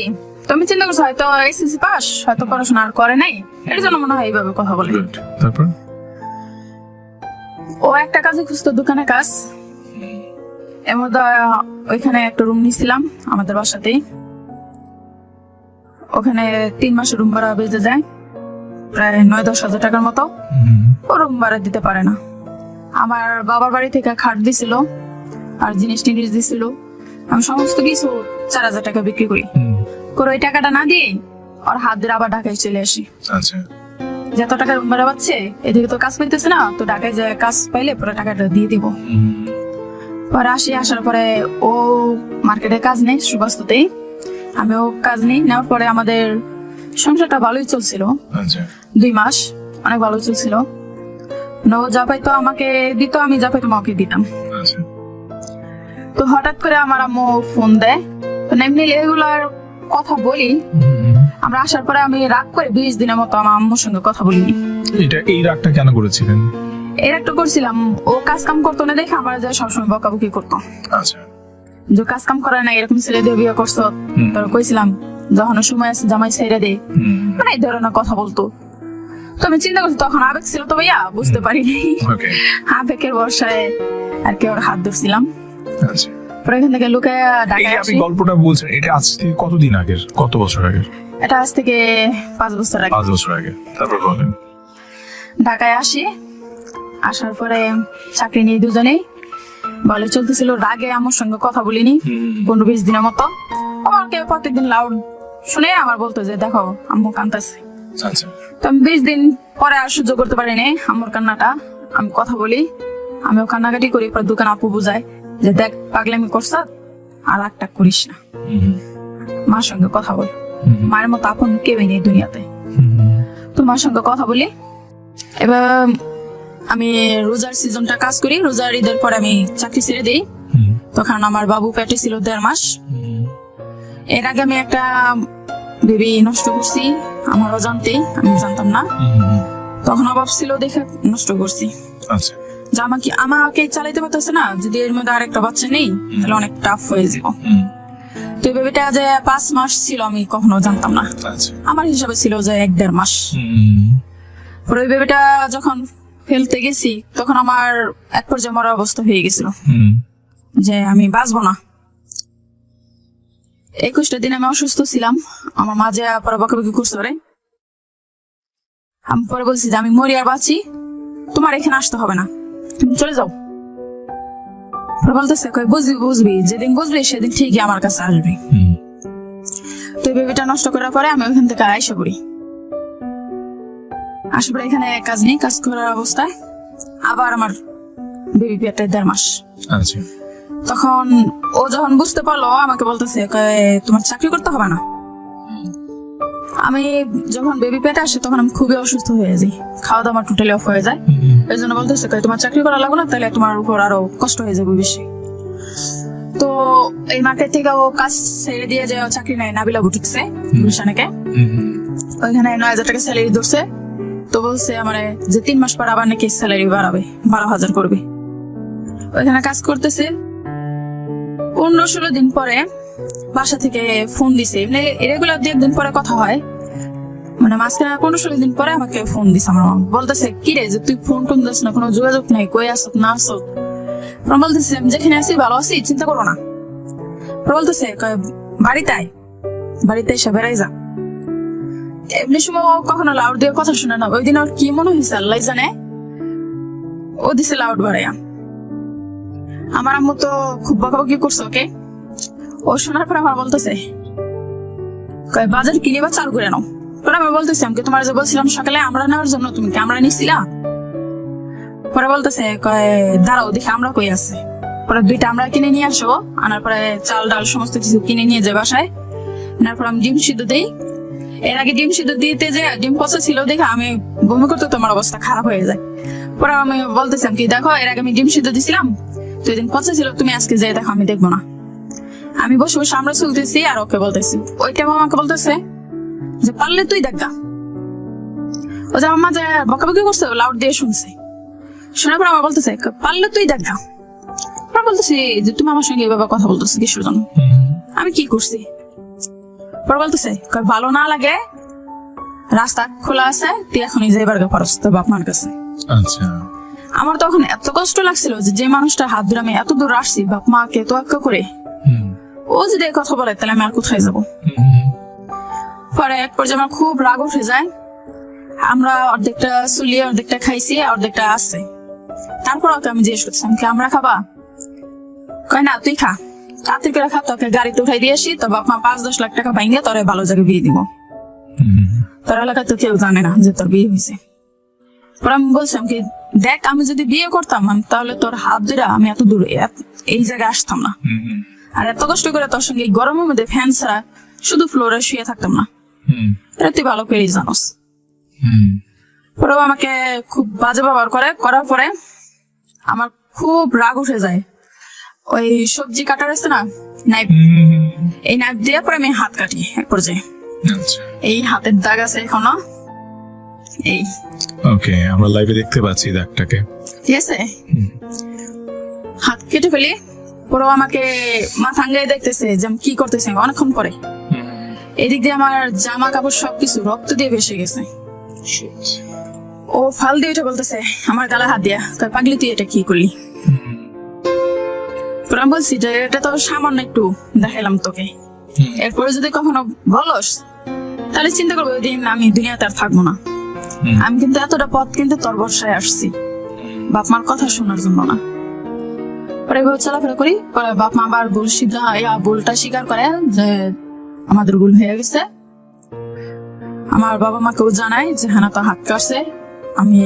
তুমি চিন্তা করছো হয়তো এসএসসি পাস, হয়তো পড়াশোনা আর করে নাই, এর জন্য মনে হয় এইভাবে কথা বলে। তারপর ও একটা কাজে খুঁজতো, দোকানে কাজ। এর মধ্যে ওইখানে একটা রুম নিয়েছিলাম আমাদের বাসাতেই, ওখানে 3 মাসের রুম ভাড়া বেজে যায় প্রায় 9-10 হাজার টাকার মতো। ও রুম ভাড়া দিতে পারে না। আমার বাবার বাড়ি থেকে খাট দিছিল আর জিনিস টিনিস দিছিল, আমি সমস্ত কিছু 4,000 টাকা বিক্রি করি। করে ওই টাকাটা না দিয়ে আর হাত দিয়ে আবার ঢাকায় চলে আসি। আচ্ছা। যত টাকা রুম ভাড়া পাচ্ছে, এদিকে তো কাজ পাইতেছে না, তো ঢাকায় যে কাজ পাইলে পুরো টাকাটা দিয়ে দিব। পরে আসার পরে ও মার্কেটে কাজ নেই, সুবাস্ততেই আমিও কাজ নেই। নেওয়ার পরে আমাদের সংসারটা ভালোই চলছিল। 2 মাস অনেক ভালো চলছিল। ও যা পাইতো আমাকে দিত, আমি যা পাইতো মাকে দিতাম। তো হঠাৎ করে আমার আম্মু ফোন দেয়, তো এমনি রেগুলার কথা বলি। আমরা আসার পরে আমি রাগ করে 20 দিনের মতো আমার আম্মুর সঙ্গে কথা বলিনি। এই রাগটা কেন করেছিলেন? এর একটা করছিলাম, ও কাজ কাম করতো না দেখে আমার যা সবসময় বকাবকি করতো। আচ্ছা। যে কাজ কাম করে না, এরকম ছেলে দিয়ে বিয়ে করছো, তোর কইছিলাম যখন সময় আছে জামাই ছেড়ে দে, মানে এই ধরনের কথা বলতো। তো আমি চিন্তা করছি, তখন আবেগ ছিল তো ভাইয়া, বুঝতে পারিনি। আবেগের বর্ষায় আর কি ওর হাত ধরছিলাম। পরে এখান থেকে লুকে ঢাকায় আসি। গল্পটা বলছেন, এটা আজ থেকে কতদিন আগের, কত বছর আগের? এটা আজ থেকে 5 বছর আগে। 5 বছর আগে। তারপর বলেন। ঢাকায় আসি, আসার পরে চাকরি নিয়ে দুজনেই ভালো চলতেছিল। রাগে আমার সঙ্গে কথা বলিনি 15-20 দিনের মতো। আমাকে প্রত্যেকদিন লাউড শুনে আমার বলতো যে দেখো আম্মু কাঁদতেছে। তো আমি 20 দিন পরে আর সহ্য করতে পারিনি আম্মুর কান্নাটা। আমি কথা বলি, আমিও কান্নাকাটি করি। পরে দোকান আপু বুঝায় যে দেখ পাগলামি করছ, আর একটা করিস না, মার সঙ্গে কথা বল, মায়ের মতো আপন কেউই নেই দুনিয়াতে। তোমার সঙ্গে কথা বলি। এবার আমি রোজার সিজনটা কাজ করি, রোজার ঈদের পরে আমি চাকরি ছেড়ে দিই। তখন আমার বাবু পেটে ছিল 1.5 মাস। এর আগে আমি একটা বেবি নষ্ট করছি আমার অজান্তেই, আমি জানতাম না, তখন অভাব ছিল দেখে নষ্ট করছি। আচ্ছা, যে আমাকে চালাইতে পারতেছে না, যদি এর মধ্যে আরেকটা বাচ্চা নেই তাহলে অনেক টাফ হয়ে যাব। তো এই বেবিটা যে 5 মাস ছিল আমি কখনো জানতাম না, আচ্ছা। আমার হিসাবে ছিল যে 1-1.5 মাস। পরে ওই বেবিটা যখন ফেলতে গেছি তখন আমার এক পর্যায়ে মরার অবস্থা হয়ে গেছিল, যে আমি বাঁচবো না। 21টা দিন আমি অসুস্থ ছিলাম, আমার মাঝে পরে বকাবকি করছে ওরে। আমি পরে বলছি যে আমি মরি আর বাঁচি, তোমার এখানে আসতে হবে না, তুমি চলে যাও। পরে বলতেছে বুঝবি, যেদিন বুঝবি সেদিন ঠিকই আমার কাছে আসবি। তো এই বেবিটা নষ্ট করার পরে আমি ওইখান থেকে আইসা করি, আসার পরে এখানে কাজ নেই, কাজ করার অবস্থায় আবার আমার বেবি পেটে 1.5 মাস। আচ্ছা। তখন ও যখন বুঝতে পারলো আমাকে বলতেছে তোমার চাকরি করতে হবে না। আমি যখন বেবি পেটে আসে তখন আমি খুবই অসুস্থ হয়ে যাই, খাওয়া দাওয়া টোটালি অফ হয়ে যায়। এই জন্য বলতেছে তোমার চাকরি করা লাগবে না, তাহলে তোমার উপর আরো কষ্ট হয়ে যাবে বেশি। তো এই মার্কেট থেকে ও কাজ ছেড়ে দিয়ে যে চাকরি নেয় নাবিলা বুটিক্সে গুলশানেকে, ওইখানে 9,000 টাকা স্যালারি ধরছে। তো বলছে আমার যে 3 মাস পর আবার নাকি স্যালারি বাড়াবে, 12,000 করবে। ওইখানে কাজ করতেছে। 15-16 দিন পরে বাসা থেকে ফোন দিছে, মানে রেগুলার 2-1 দিন পরে কথা হয়, মানে মাঝখানে 15-16 দিন পরে আমাকে ফোন দিছে আমার মা। বলতেছে কি রে যে তুই ফোন টোন দিস না, কোনো যোগাযোগ নাই, কই আসত না আসত। বলতেছে আমি যেখানে আছি ভালো আছি, চিন্তা করো না। বলতেছে বাড়িতে এসে বেড়াই যা। এমনি সময় কখনো লাউড দিয়ে কথা শুনে না, ওই দিন ওর কি মনে হয়েছে আল্লাহ জানে, ও দিছে লাউড বাড়াইয়া। আমার আম্মু তো খুব বকাবকি করছে ওকে। ও শোনার পর আমার বলতেছে বাজার কিনে বা চাল করে নাও। পরে আমি বলতেছি আমি তোমার যে বলছিলাম সকালে আমরা নেওয়ার জন্য, তুমি কি আমরা নিছিলা? পরে বলতেছে দাঁড়াও দেখি আমরা কই আছে। পরে 2টা আমরা কিনে নিয়ে আসো, আনার পরে চাল ডাল সমস্ত কিছু কিনে নিয়ে যায় বাসায়। আনার পর আমি ডিম সিদ্ধ দিই। এর আগে ডিম সিদ্ধ দিতে যে ডিম পচা ছিল দেখে আমি বমি করতে তোমার অবস্থা খারাপ হয়ে যায়। পরে আমি বলতেছিলাম কি দেখো এর আগে আমি ডিম সিদ্ধ দিছিলাম, 2 দিন পচা ছিল, তুমি আজকে যাই দেখো, আমি দেখবো না। আমি বসে বসে আমরা চলতেছি আর ওকে বলতেছি, ওই টাইম আমাকে বলতেছে যে পারলে তুই দেখা। ও যে আমার যে বকাবকি করছে লাউড দিয়ে শুনছে, শোনার পর আমার বলতেছে পারলে তুই দেখা। বলতেছি যে তুমি আমার সঙ্গে এভাবে কথা বলতেছো কিসের জন্য, আমি কি করছি? পরে বলতেছে ভালো না লাগে, রাস্তা খোলা আছে, তুই এখনই যাইবার পারস তোর বাপ মার কাছে। আচ্ছা। আমার তখন এত কষ্ট লাগছিল যে মানুষটার হাত ধরে আমি এত দূর আসছি বাপ মাকে তোয়াক্কা করে, ও যদি এই কথা বলে তাহলে আমি আর কোথায় যাবো। পরে এক পর্যায়ে আমার খুব রাগ উঠে যায়। আমরা অর্ধেকটা চুলিয়ে অর্ধেকটা খাইছি, অর্ধেকটা আছে। তারপর ওকে আমি জিজ্ঞেস করছিলাম কি আমরা খাবা? কয় না তুই খা, তাড়াতাড়ি করে খা, তোকে গাড়িতে উঠাই দিয়ে আসি, তোর বাপ মা 5-10 লাখ টাকা ভাঙিয়ে তোর ভালো জায়গায় বিয়ে দিব। তোর এলাকায় তো কেউ জানে না যে তোর বিয়ে হয়েছে। পরে আমি বলছিলাম কি দেখ আমি যদি বিয়ে করতাম তাহলে তোর হাত ধরে আমি এত দূরে এই জায়গায় আসতাম না, আর এত কষ্ট করে তোর সঙ্গে গরমের মধ্যে ফ্যান ছাড়া শুধু ফ্লোরে শুয়ে থাকতাম না, এটা তুই ভালো করেই জানোস। পরেও আমাকে খুব বাজে ব্যবহার করার পরে আমার খুব রাগ উঠে যায়। ওই সবজি কাটার আছে না নাইফ, এই নাইফ দিয়ে পরে আমি হাত কাটি এক পর্যায়ে। এই হাতের দাগ আছে এখনো, এই ওকে আমরা লাইভে দেখতে পাচ্ছি দাগটাকে, ঠিক আছে। হাত কেটে ফেলি, পরেও আমাকে মাথা আঙ্গায় দেখতেছে যে আমি কি করতেছি। অনেকক্ষণ পরে এদিক দিয়ে আমার জামা কাপড় সবকিছু রক্ত দিয়ে ভেসে গেছে। ও ফাল দিয়ে উঠে বলতেছে আমার গালে হাত দিয়া, পাগলি তুই এটা কি করলি? আমি বলছি যে এটা তো সামান্য একটু দেখাইলাম তোকে, এরপরে যদি কখনো বলস তাহলে চিন্তা করবো ওই দিন আমি দুনিয়াতে আর থাকবো না। আমি কিন্তু এতটা পথ কিন্তু তোর বর্ষায় আসছি বাপ মার কথা শোনার জন্য না। পরে এভাবে চলাফেরা করি, পরে বাপ মা আবার ভুলটা স্বীকার করে যে আমাদের ভুল হয়ে গেছে। আমার বাবা মাকেও জানাই যে হ্যাঁ তো হাত কাটছে। আমি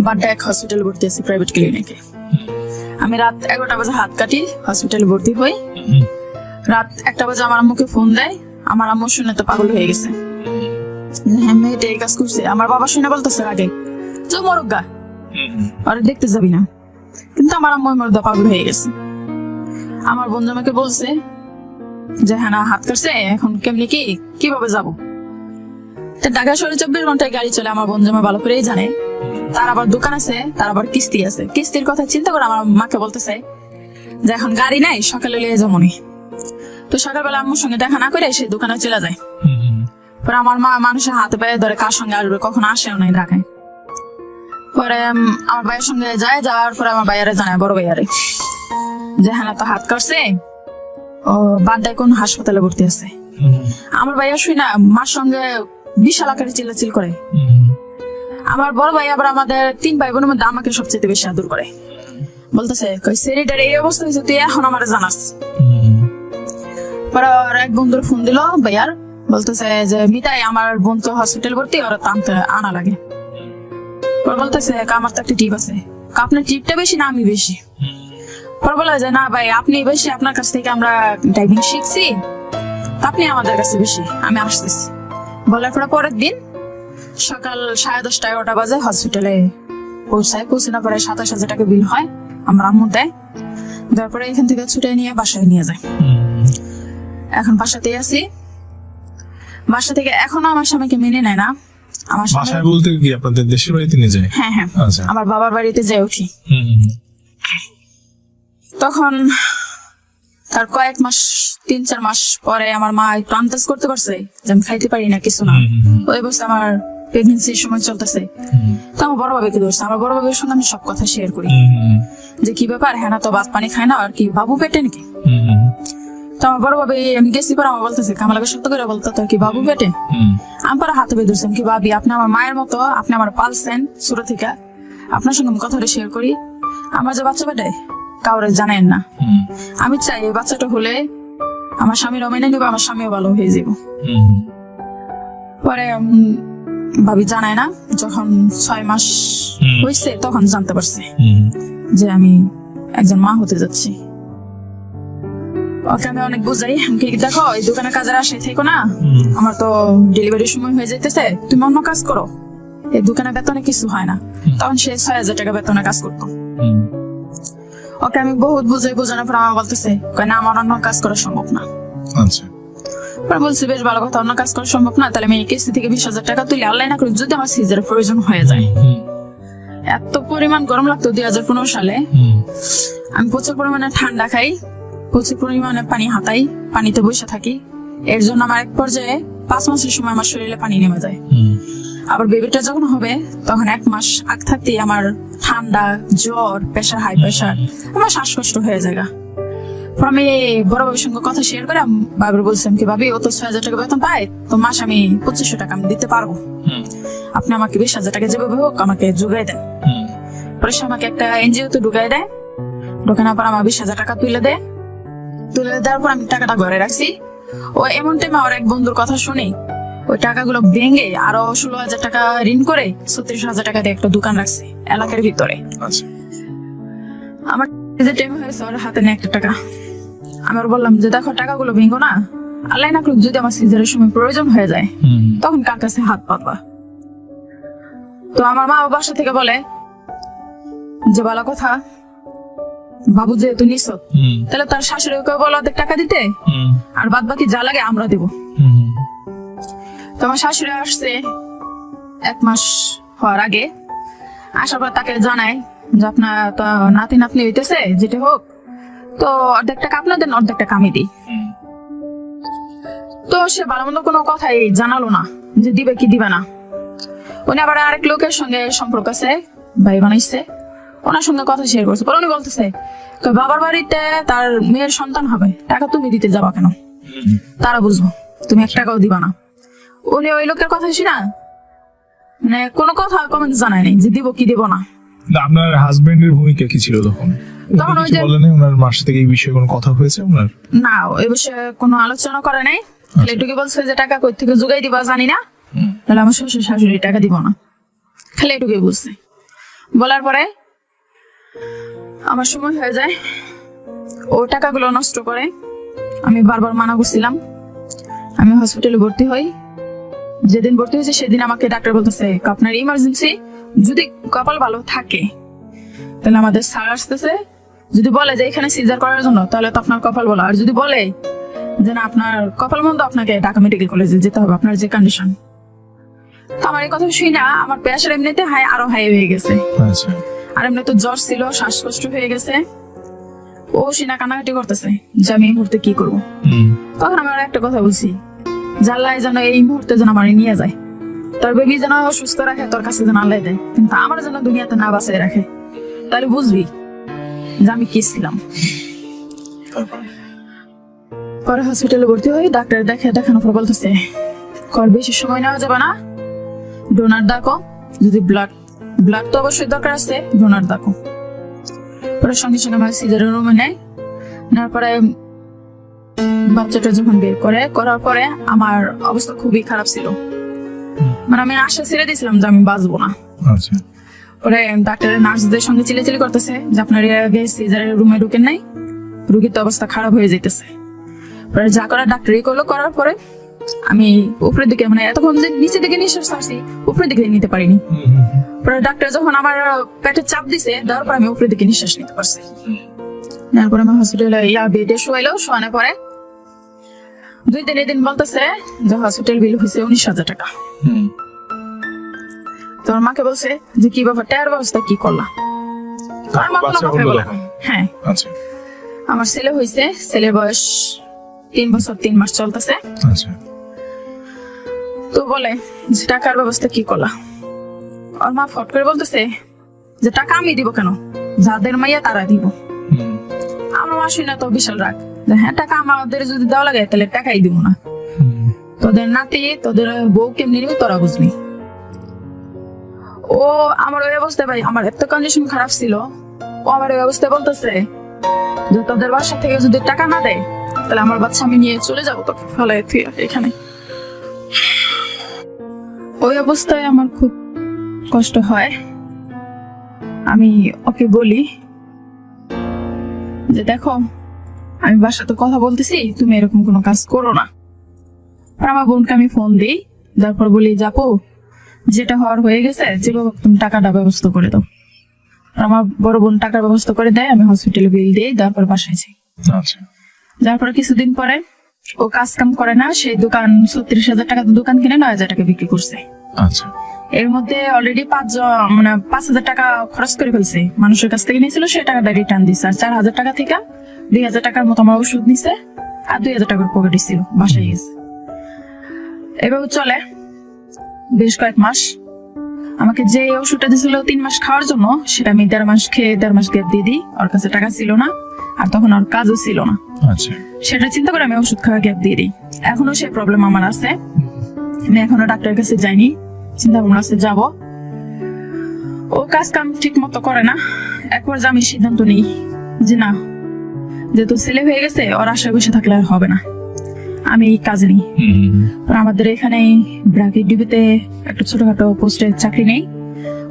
বাড্ডা এক হসপিটাল ভর্তি আছি, প্রাইভেট ক্লিনিকে। আমি রাত 11টা বাজে হাত কাটি, হসপিটালে ভর্তি হই। রাত 1টা বাজে আমার আম্মুকে ফোন দেয়, আমার আম্মু শুনে তো পাগল হয়ে গেছে হ্যাঁ মেয়েটা এই কাজ করছে, আমার বাবা শুনে বলতেছে আগে যে মরুগা আর দেখতে যাবি না, কিন্তু আমার আম্মু মরদা পাগল হয়ে গেছে। আমার বন্ধু আমাকে বলছে যে হ্যাঁ না হাত কাটছে, এখন কেমনি কিভাবে যাবো। ঢাকা শহরে 24 ঘন্টায় গাড়ি চলে, আমার বন্ধু আমার ভালো করেই জানে। তার আবার দোকান আছে, তার আবার কিস্তি আছে। কিস্তির কথা চিন্তা করে আমার মাকে বলতেছে যে এখন গাড়ি নাই, সকালে লিয়ে যাবো নি। তো সকালবেলা আম্মুর সঙ্গে দেখা না করে সে দোকানে চলে যায়। পরে আমার মা মানুষের হাতে পায়ে ধরে কার সঙ্গে আসবে, কখনো আসেও নাই ঢাকায়। পরে আমার ভাইয়ের সঙ্গে যায়, যাওয়ার পরে আমার ভাইয়ারে জানায়, বড় ভাইয়ারে, যে হ্যাঁ তো হাত কাটছে, ও বাড্ডায় কোন হাসপাতালে ভর্তি আছে। আমার ভাইয়া শুই না মার সঙ্গে বিশাল আকারে চিল্লাচিল করে। আমার বড় ভাই আবার আমাদের 3 ভাই বোনের মধ্যে আমাকে সবচেয়ে বেশি আদর করে। বলতেছে সেরিটার এই অবস্থা হয়েছে, তুই এখন আমার জানাস। পরে আর এক বন্ধুর ফোন দিল ভাইয়ার, বলতেছে যে মিতাই আমার বোন তো হসপিটাল ভর্তি, ওরা টানতে আনা লাগে। পরে বলতেছে আমার তো একটা টিপ আছে, আপনার টিপটা বেশি না আমি বেশি? পরে বলা যায় না ভাই আপনি বেশি, আপনার কাছ থেকে আমরা ড্রাইভিং শিখছি, আপনি আমাদের কাছে বেশি, আমি আসতেছি। বলার পরে পরের দিন সকাল 10:30 11টা বাজে হসপিটালে পৌঁছানোর পরে 27,000 টাকা বিল হয়, আমার আম্মু দেয়। তারপরে এখান থেকে ছুটে নিয়ে বাসায় নিয়ে যায়। এখন বাসাতেই আছি। বাসা থেকে এখনো আমার স্বামীকে মেনে নেয় না। আমার বাসায় বলতে কি আপনাদের দেশের বাড়িতে নিয়ে যায়? হ্যাঁ হ্যাঁ, আচ্ছা। আমার বাবার বাড়িতে যাই উঠি। তখন তার কয়েক মাস 3-4 মাস পরে আমার মা একটু আন্দাজ করতে পারছে যে আমি খাইতে পারি না কিছু না। ওই বছর আমার প্রেগনেন্সির সময় চলতেছে। তো আমার বড় বাবাকে ধরছে। আমার বড় বাবার সঙ্গে আমি সব কথা শেয়ার করি যে কি ব্যাপার, হ্যাঁ না তো ভাত পানি খায় না, আর কি বাবু পেটে নাকি? তো আমার বড় বাবা আমি গেছি পরে আমার বলতেছে, কামালাকে সত্য করে বলতো তোর কি বাবু পেটে? আমি পরে হাতে বেঁধে ধরছেন কি ভাবি, আপনি আমার মায়ের মতো, আপনি আমার পালছেন ছোট থেকে, আপনার সঙ্গে আমি কথাটা শেয়ার করি। আমার যে বাচ্চা পেটে কাউরে জানেন না। আমি চাই এই বাচ্চাটা হলে আমার স্বামীরও মেনে নিব, আমার স্বামীও ভালো হয়ে যাব। পরে ভাবি জানায় না, যখন 6 মাস হয়েছে তখন জানতে পারছে যে আমি একজন মা হতে যাচ্ছি। ওকে আমি অনেক বুঝাই, দেখো এই দোকানে কাজের আসে থেকো না, আমার তো ডেলিভারির সময় হয়ে যাইতেছে, তুমি অন্য কাজ করো, এই দোকানে বেতনে কিছু হয় না। তখন সে 6,000 টাকা বেতনে কাজ করতো। ওকে আমি বহুত বুঝাই, বোঝানোর পর আমার বলতেছে না আমার অন্য কাজ করা সম্ভব না। আচ্ছা। বলছি বেশ ভালো কথা, অন্য কাজ করা সম্ভব না, তাহলে আমি এই কিস্তি থেকে 20,000 টাকা তুলি, আল্লাহ না করি যদি আমার সিজারের প্রয়োজন হয়ে যায়। এত পরিমাণ গরম লাগতো 2015 সালে। আমি প্রচুর পরিমাণে ঠান্ডা খাই, প্রচুর পরিমাণে পানি হাতাই, পানিতে বসে থাকি। এর জন্য আমার এক পর্যায়ে 5 মাসের সময় আমার শরীরে পানি নেমে যায়। আবার বেবিটা যখন হবে তখন 1 মাস আগ থাকতেই আমার ঠান্ডা, জ্বর, প্রেশার, হাই প্রেশার, আমার শ্বাসকষ্ট হয়ে যায়। আমি বড় বাবুর সঙ্গে কথা শেয়ার করে বাবুর বলছিলাম কি ভাবি ও তো 6,000 টাকা বেতন পায়, তো মাস আমি 2500 টাকা আমি দিতে পারবো, আপনি আমাকে 20,000 টাকা যেভাবে হোক আমাকে যোগাই দেন। পরে সে আমাকে একটা এনজিও তে ঢুকাই দেয়। ঢুকানোর পর আমার 20,000 টাকা তুলে দেওয়ার পর আমি টাকাটা ঘরে রাখছি। ও এমন টাইমে আমার এক বন্ধুর কথা শুনি, ওই টাকাগুলো ভেঙে আরো 16,000 টাকা ঋণ করে 36,000 টাকা দিয়ে একটা দোকান রাখছে এলাকার ভিতরে। আমার যে টাইম হয়েছে ওর হাতে নেই 1 টাকা। আমি ওর বললাম যে দেখো টাকাগুলো ভেঙো না, আল্লাহ না করুক যদি আমার সিজারের সময় প্রয়োজন হয়ে যায় তখন কার কাছে হাত পাতবা। তো আমার মা বাসা থেকে বলে যে ভালো কথা, বাবু যেহেতু নিছ তাহলে তার শাশুড়িকে বলো ওদের টাকা দিতে, আর বাদ বাকি যা লাগে আমরা দেবো। তো আমার শাশুড়ি আসছে 1 মাস হওয়ার আগে, আসার পর তাকে জানায় যে আপনার তো নাতি নাতনি হইতেছে, যেটা হোক তো অর্ধেক টাকা আপনার দেন, অর্ধেক টাকা আমি দিই। তো সে ভালো মন্দ কোনো কথাই জানালো না যে দিবে কি দিবে না। উনি আবার আরেক লোকের সঙ্গে সম্পর্ক আছে, ভাই বানাইছে, ওনার সঙ্গে কথা শেয়ার করছে। পরে উনি বলতেছে বাবার বাড়িতে তার মেয়ের সন্তান হবে, টাকা তুমি দিতে যাবা কেন, তারা বুঝবো, তুমি 1 টাকাও দিবা না। উনি ওই লোকের কথা শুনা মানে কোনো কথা কমেন্ট জানায় নাই যে দিব কি দিব না। আপনার হাজবেন্ডের ভূমিকা কি ছিল তখন? তখন ওই যে বলেন ওনার মার সাথে এই বিষয়ে কোনো কথা হয়েছে ওনার? না, এই বিষয়ে কোনো আলোচনা করে নাই। এটুকু বলছে যে টাকা কই থেকে জোগাই দিবা জানি না, তাহলে আমার শ্বশুর শাশুড়ি টাকা দিব না, খালি এটুকুই বলছে। বলার পরে আমার সময় হয়ে যায়, ও টাকাগুলো নষ্ট করে। আমি বারবার মানা করছিলাম, আমি হসপিটালে ভর্তি হই, যেদিন ভর্তি হয়েছে সেদিন আমাকে ডাক্তার বলতেছে আপনার ইমার্জেন্সি, যদি কপাল ভালো থাকে তাহলে আমাদের স্যার আসতেছে, যদি বলে যে এখানে সিজার করার জন্য তাহলে তো আপনার কপাল ভালো, আর যদি বলে যে না আপনার কপাল মন্দ আপনাকে ঢাকা মেডিকেল কলেজে যেতে হবে আপনার যে কন্ডিশন। তো আমার এই কথা শুই না আমার প্রেশার এমনিতে আরো হাই হয়ে গেছে, আচ্ছা আর এমনি তো জ্বর ছিল, শ্বাসকষ্ট হয়ে গেছে। ও সিনা কানাকাটি করতেছে যে আমি এই মুহূর্তে কি করবো। তখন আমার একটা কথা বলছি, জাল্লাই যেন এই মুহূর্তে যেন আমার নিয়ে যায়, তোর বেবি যেন সুস্থ রাখে, তোর কাছে যেন আল্লাহ দেয়, কিন্তু আমার যেন দুনিয়াতে না বাঁচিয়ে রাখে, তাহলে বুঝবি যে আমি কি ছিলাম। পরে হসপিটালে ভর্তি হয়ে ডাক্তার দেখানোর পর বলতেছে কর বেশি সময় নেওয়া যাবে না, ডোনার ডাকো, যদি ব্লাড তো অবশ্যই দরকার আছে, ডোনার ডাকো। পরে সঙ্গে সঙ্গে আমার সিজারের রুমে নেয়, নেওয়ার পরে বাচ্চাটা যখন বের করার পরে আমার অবস্থা খুবই খারাপ ছিল, মানে আমি আশা ছেড়ে দিয়েছিলাম যে আমি বাঁচবো না। আচ্ছা পরে ডাক্তারের নার্সদের সঙ্গে চিলেচিলি করতেছে যে আপনার এর আগে সিজারের রুমে ঢুকেন নাই, রুগীর তো অবস্থা খারাপ হয়ে যেতেছে। পরে যা করার ডাক্তারই করলো, করার পরে আমি উপরের দিকে মানে এতক্ষণ যে নিচের দিকে নিঃশ্বাস ছাড়ছি উপরের দিকে নিতে পারিনি। পরে ডাক্তার যখন আমার পেটে চাপ দিছে দেওয়ার পর আমি উপরের দিকে নিঃশ্বাস নিতে পারছি। তারপরে আমার হসপিটালে বেডে শোয়াইলো, শোয়ানোর পরে 2 দিন বলতেছে যে হসপিটাল বিল হয়েছে 19,000 টাকা। তোর মাকে বলছে যে কি ব্যাপার, টায়ার ব্যবস্থা কি করলাম। হ্যাঁ আচ্ছা আমার ছেলে হয়েছে, ছেলের বয়স 3 বছর 3 মাস চলতেছে। আচ্ছা তো বলে যে টাকার ব্যবস্থা কি করলা। ওর মা ফট করে বলতেছে যে টাকা আমি দিব কেন, যাদের মাইয়া তারা দিব। আমার মা শুনে তো বিশাল রাগ যে হ্যাঁ টাকা আমাদের যদি দেওয়া লাগে তাহলে টাকাই দিব না, তোদের নাতি তোদের বউ কেমনি নিবি তোরা বুঝবি। ও আমার ওই অবস্থায় ভাই আমার এত কন্ডিশন খারাপ ছিল, ও আমার ওই অবস্থায় বলতেছে যে তোদের বাসা থেকে যদি টাকা না দেয় তাহলে আমার বাচ্চা আমি নিয়ে চলে যাবো তোকে ফেলে তুই এখানে। ওই অবস্থায় আমার খুব কষ্ট হয়। আমি ওকে বলি যে দেখো আমি বাসাতে কথা বলতেছি, তুমি এরকম কোনো কাজ করো না। আর আমার বোনকে আমি ফোন দিই, তারপর বলি যাবো যেটা হওয়ার হয়ে গেছে, যেভাবে তুমি টাকাটা ব্যবস্থা করে দাও। আমার বড় বোন টাকার ব্যবস্থা করে দেয়, আমি হসপিটালে বিল দিই, তারপর বাসায় যাই। আচ্ছা যার পরে কিছুদিন পরে ও কাজ কাম করে না, সেই দোকান 36,000 টাকা দোকান কিনে 9,000 টাকা বিক্রি করছে। আচ্ছা এর মধ্যে অলরেডি 5,000 টাকা খরচ করে ফেলছে, মানুষের কাছ থেকে নিয়েছিল সে টাকাটা রিটার্ন দিচ্ছে, আর 4,000 টাকা থেকে 2,000 টাকার মতো আমার ওষুধ নিছে, আর 2,000 টাকার পকেটে ছিল, বাসায় গেছে। এভাবে চলে বেশ কয়েক মাস। আমাকে যে ওষুধটা দিয়েছিল 3 মাস খাওয়ার জন্য, সেটা আমি 1.5 মাস খেয়ে 1.5 মাস গ্যাপ দিয়ে দিই। ওর কাছে টাকা ছিল না, আর তখন ওর কাজও ছিল না। আচ্ছা সেটা চিন্তা করে আমি ওষুধ খাওয়া গ্যাপ দিয়ে দিই। এখনো সেই প্রবলেম আমার আছে, আমি এখনো ডাক্তারের কাছে যাইনি, চিন্তা ভাবনা আছে যাবো। ও কাজ কাম ঠিক মতো করে না। একবার যে আমি সিদ্ধান্ত নিই যে না, যেহেতু ছেলে হয়ে গেছে ওর আশায় বসে থাকলে আর হবে না, আমি এই কাজে নিই। আমাদের এখানে ব্রাকেট ডিবিতে একটা ছোটখাটো পোস্টে চাকরি নেই,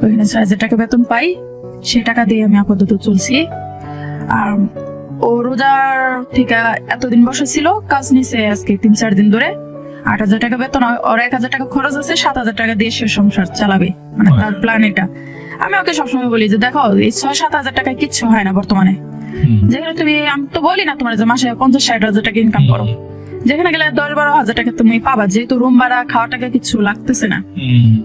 ওইখানে 6,000 টাকা বেতন পাই, সেই টাকা দিয়ে আমি আপাতত চলছি। আর ও রোজার থেকে এতদিন বসে ছিল, কাজ নিছে আজকে 3-4 দিন ধরে। 8,000 টাকা বেতন, ওর 1,000 টাকা খরচ আছে, 7,000 টাকা দিয়ে সে সংসার চালাবে, মানে তার প্ল্যান এটা। আমি ওকে সবসময় বলি যে দেখো এই 6-7 হাজার টাকায় কিচ্ছু হয় না বর্তমানে, যেখানে তুমি, আমি তো বলি না তোমার যে মাসে 50-60 হাজার টাকা ইনকাম করো, যেখানে গেলে 10-12 হাজার টাকা তুমি পাবা, যেহেতু রুম ভাড়া খাওয়া টাকা কিছু লাগতেছে না।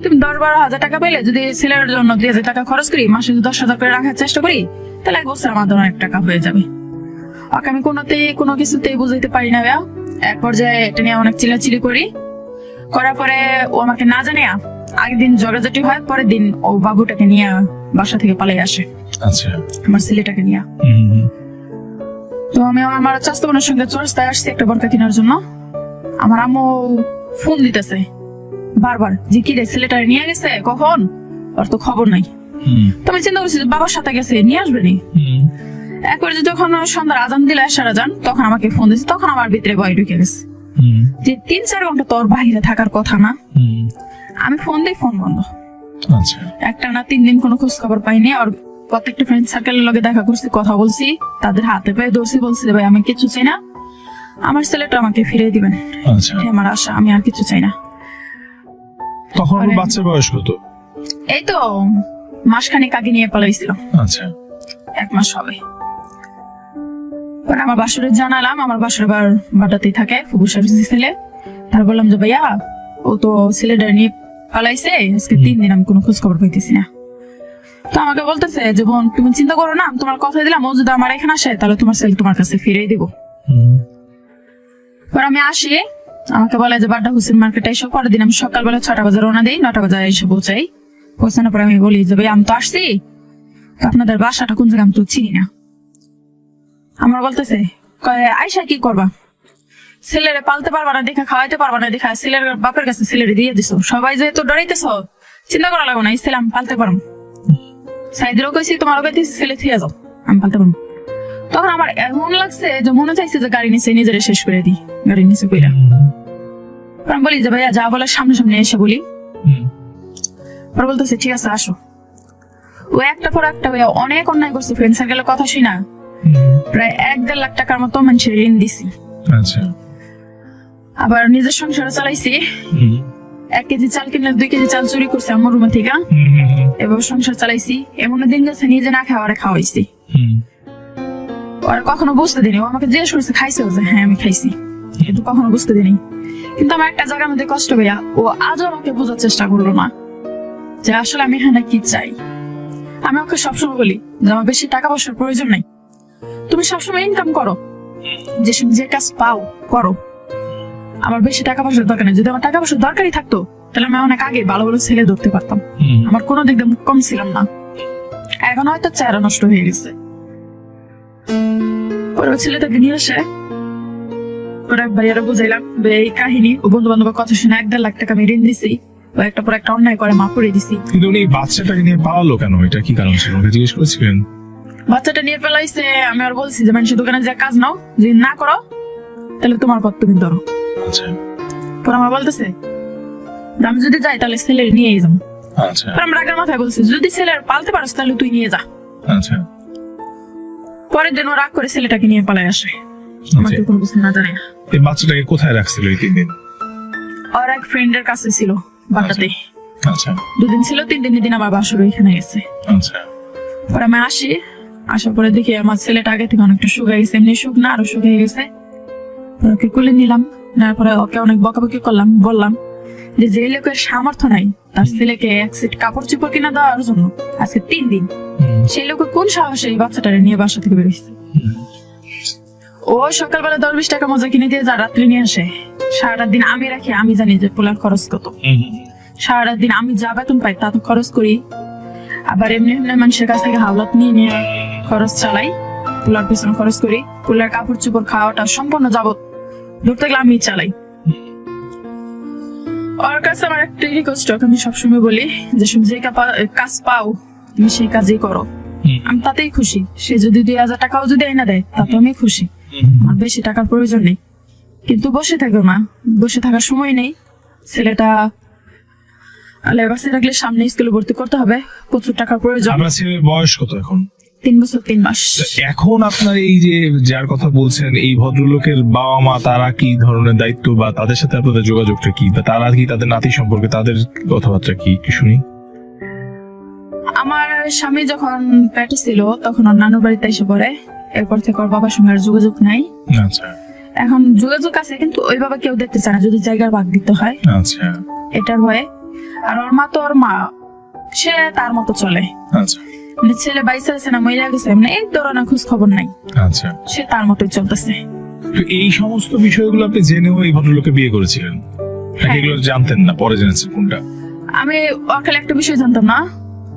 তুমি 10-12 হাজার টাকা পেলে যদি ছেলের জন্য 2,000 টাকা খরচ করি, মাসে 10,000 করে রাখার চেষ্টা করি, তাহলে 1 বছর আমাদের অনেক টাকা হয়ে যাবে। ওকে আমি কোনো কিছুতেই বুঝাইতে পারি না। এক পর্যায়ে এটা নিয়ে অনেক চিলাচিলি করার পরে ও আমাকে না জানিয়া আগের দিন ঝগড়াঝাটি হয়, পরের দিন ও বাবুটাকে নিয়ে বাসা থেকে পালিয়ে আসে। আচ্ছা আমার ছেলেটাকে নিয়ে। তো আমি আমার চাচাতো বোনের সঙ্গে চর্চায় আসছি একটা বরকা কেনার জন্য। আমার আম্মু ফোন দিতেছে বারবার যে কি রে ছেলেটা নিয়ে গেছে কখন, ওর তো খবর নাই। তো আমি চিন্তা করছি বাবার সাথে গেছে, নিয়ে আসবে নি। একবার যখন সন্ধ্যার আজান দিল এশার আজান, তখন আমাকে ফোন দিচ্ছে, তখন আমার ভিতরে ভয় ঢুকে গেছে যে 3-4 ঘন্টা তোর বাহিরে থাকার কথা না। আমি ফোন দিই, ফোন বন্ধ। একটা না 3 দিন কোনো খোঁজ খবর পাইনি। আর প্রত্যেকটা ফ্রেন্ড সার্কেলের লগে দেখা করছি, কথা বলছি, তাদের হাতে পায়ে ধরছি, বলছি ভাই আমি কিছু চাই না, আমার ছেলেটা আমাকে ফিরিয়ে দিবেন, আমার আশা, আমি আর কিছু চাই না। তখন মানে- বাচ্চার বয়স কত? এই তো মাসখানেক আগে নিয়ে পালাইছিল, আচ্ছা 1 মাস হবে। পরে আমার বাসুরে জানালাম, আমার বাসুর আবার বাটাতেই থাকে, ফুবু সার্ভিসের ছেলে। তার বললাম যে ভাইয়া ও তো ছেলেটা নিয়ে পালাইছে, আজকে 3 দিন আমি কোনো খোঁজ খবর পাইতেছি না। তো আমাকে বলতেছে যে বোন তুমি চিন্তা করো না, আমি তোমার কথা দিলাম, ও যদি আমার এখানে আসে তাহলে তোমার ছেলে তোমার কাছে ফিরিয়ে দিব। হুম, পরে আমি আসি, আমাকে বলে যে বাড্ডা হুসেন মার্কেটে এসে পরের দিন আমি সকালবেলা 6টা বাজে রওনা দিই, 9টা বাজে এসে পৌঁছাই। পৌঁছানোর পরে আমি বলি যে ভাই আমি তো আসছি, তো আপনাদের বাসাটা কোন জায়গায় আমি তো চিনি না। আমার বলতেছে কয় আয়সা কি করবা, ছেলেরে পালতে পারবা না দেখা, খাওয়াইতে পারবা না দেখা ছেলের বাপের কাছে ছেলেরে দিয়ে দিছো, সবাই যেহেতু ডরাইতেছ চিন্তা করা লাগবে না, ছেলে আমি পালতে পারবো। সাইদেরও কইছি তোমারও কইতেছি ছেলে থিয়া যাও, আমি পালতে পারবো। তখন আমার এমন লাগছে যে মনে চাইছে যে গাড়ি নিচে নিজের শেষ করে দিই, গাড়ি নিচে কইরা। আমি বলি যে ভাইয়া যা বলার সামনে সামনে এসে বলি। হুম, পরে বলতেছে ঠিক আছে আসো। ও একটা পর একটা ভাইয়া অনেক অন্যায় করছে, ফ্রেন্ড সার্কেলের কথা শুই না, হুম, প্রায় 1-1.5 লাখ টাকার মতো মানুষের ঋণ দিছি। আচ্ছা আবার নিজের সংসারে চালাইছি, হুম, 1 কেজি চাল কিনলে 2 কেজি চাল চুরি করছে আমার রুমে থেকে, হুম, হুম, এবার সংসার চালাইছি। এমন দিন গেছে নিজে না খাওয়ারে খাওয়াইছি, হুম, ওরা কখনো বুঝতে দিনি। ও আমাকে জিজ্ঞেস করছে খাইছে, যে হ্যাঁ আমি খাইছি, কিন্তু কখনো বুঝতে দিনি। কিন্তু আমার একটা জায়গার মধ্যে কষ্ট ভাইয়া, ও আজও আমাকে বোঝার চেষ্টা করলো না যে আসলে আমি এখানে কি চাই। আমি ওকে সবসময় বলি যে আমার বেশি টাকা পয়সার প্রয়োজন নাই, তুমি সবসময় ইনকাম করো, যে কাজ পাও করো, আমার বেশি টাকা পয়সার দরকার নেই। যদি আমার টাকা পয়সার দরকারই থাকতো তাহলে আমি অনেক আগে ভালো ভালো ছেলে ধরতে পারতাম, হুম, আমার কোনো দিক দিয়ে মুখ কম ছিলাম না। এখন হয়তো চেহারা নষ্ট হয়ে গেছে। পরে ওই ছেলেটাকে নিয়ে আসে, ওরা ভাইয়ারা বুঝাইলাম যে এই কাহিনী, ও বন্ধু বান্ধবের কথা শুনে 1.5 লাখ টাকা আমি ঋণ দিছি, ও একটা পর একটা অন্যায় করে মাফ করে দিছি। কিন্তু উনি বাচ্চাটাকে নিয়ে পালালো কেন? এটা কি কারণ ছিল? ওকে জিজ্ঞেস করেছিলেন? বাচ্চাটা নিয়ে ফেলাইছে, আমি আর বলছি যে মানুষের দোকানে যে কাজ নাও, যদি না করো তাহলে তোমার পথ তুমি ধরো। আচ্ছা পরে আমার বলতেছে যে আমি যদি যাই তাহলে ছেলের নিয়েই যাবো। আচ্ছা পরে আমি রাগের মাথায় বলছি যদি ছেলের পালতে পারো তাহলে তুই নিয়ে যা। আচ্ছা পরের দিন ও রাগ করে ছেলেটাকে নিয়ে পালাই আসে, আমাকে কোনো কিছু না জানে। এই বাচ্চাটাকে কোথায় রাখছিল এই 3 দিন? আর এক ফ্রেন্ডের কাছে ছিল বাটাতে, আচ্ছা 2 দিন ছিল, 3 দিন আমার বাসর এখানে গেছে। আচ্ছা পরে আমি আসি, আসার পরে দেখি আমার ছেলেটা আগে থেকে অনেকটা শুকিয়ে গেছে, এমনি শুক না আরো শুকিয়ে গেছে। পরে ওকে কুলে নিলাম, নেওয়ার পরে ওকে অনেক বকাবকি করলাম, বললাম যে যে লোকের সামর্থ্য নাই তার ছেলেকে 1 সেট কাপড় চোপড় কিনা দেওয়ার জন্য আজকে 3 দিন, হুম, সেই লোকের কোন সাহসে এই বাচ্চাটারে নিয়ে বাসা থেকে বেরোচ্ছে। ও সকালবেলা 10-20 টাকা মজা কিনে দিয়ে যা রাত্রে নিয়ে আসে, সারাটা দিন আমি রাখি, আমি জানি যে পোলার খরচ কত, হুম, সারাটা দিন আমি যা বেতন পাই তা তো খরচ করি, আবার এমনি এমনি মানুষের কাছ থেকে হাওলাত নিয়ে নিয়ে খরচ চালাই, পোলার পিছনে খরচ করি, পোলার কাপড় চোপড় খাওয়াটা সম্পূর্ণ যাবত ধরতে গেলে আমি চালাই। ওর কাছে আমার একটা রিকোয়েস্ট, আমি সবসময় বলি যে যে কাজ পাও তুমি সেই কাজই করো, হুম, আমি তাতেই খুশি। সে যদি 2000 টাকাও যদি এনে দেয় তাতে আমি খুশি, হুম, আমার বেশি টাকার প্রয়োজন নেই। কিন্তু বসে থাকো না, বসে থাকার সময় নেই। ছেলেটা লেবাসে রাখলে সামনে স্কুলে ভর্তি করতে হবে, প্রচুর টাকার প্রয়োজন। আপনার ছেলের বয়স কত এখন? 3 বছর 3 মাস। এখন আপনার এই যে যার কথা বলছেন এই ভদ্রলোকের বাবা মা, তারা কি ধরনের দায়িত্ব বা তাদের সাথে আপনাদের যোগাযোগটা কি, বা তারা কি তাদের নাতি সম্পর্কে তাদের কথাবার্তা কি একটু শুনি। আমার স্বামী যখন পেটে ছিল তখন ওর নানুর বাড়িতে এসে পড়ে, এরপর থেকে ওর বাবার সঙ্গে আর যোগাযোগ নাই। আচ্ছা এখন যোগাযোগ আছে কিন্তু ওইভাবে কেউ দেখতে চায় না, যদি জায়গার ভাগ দিতে হয় আচ্ছা এটার ভয়ে। আর ওর মা তো ওর মা, সে তার মতো চলে, আচ্ছা মানে ছেলে বাইসে আছে না মহিলা গেছে, মানে এই ধরনের খোঁজ খবর নাই, আচ্ছা। সে তার মতোই চলতেছে। তো এই সমস্ত বিষয়গুলো আপনি জেনেও এই ভদ্রলোককে বিয়ে করেছিলেন নাকি হ্যাঁ। এগুলো জানতেন না, পরে জেনেছেন কোনটা? আমি ওর খালি একটা বিষয় জানতাম না,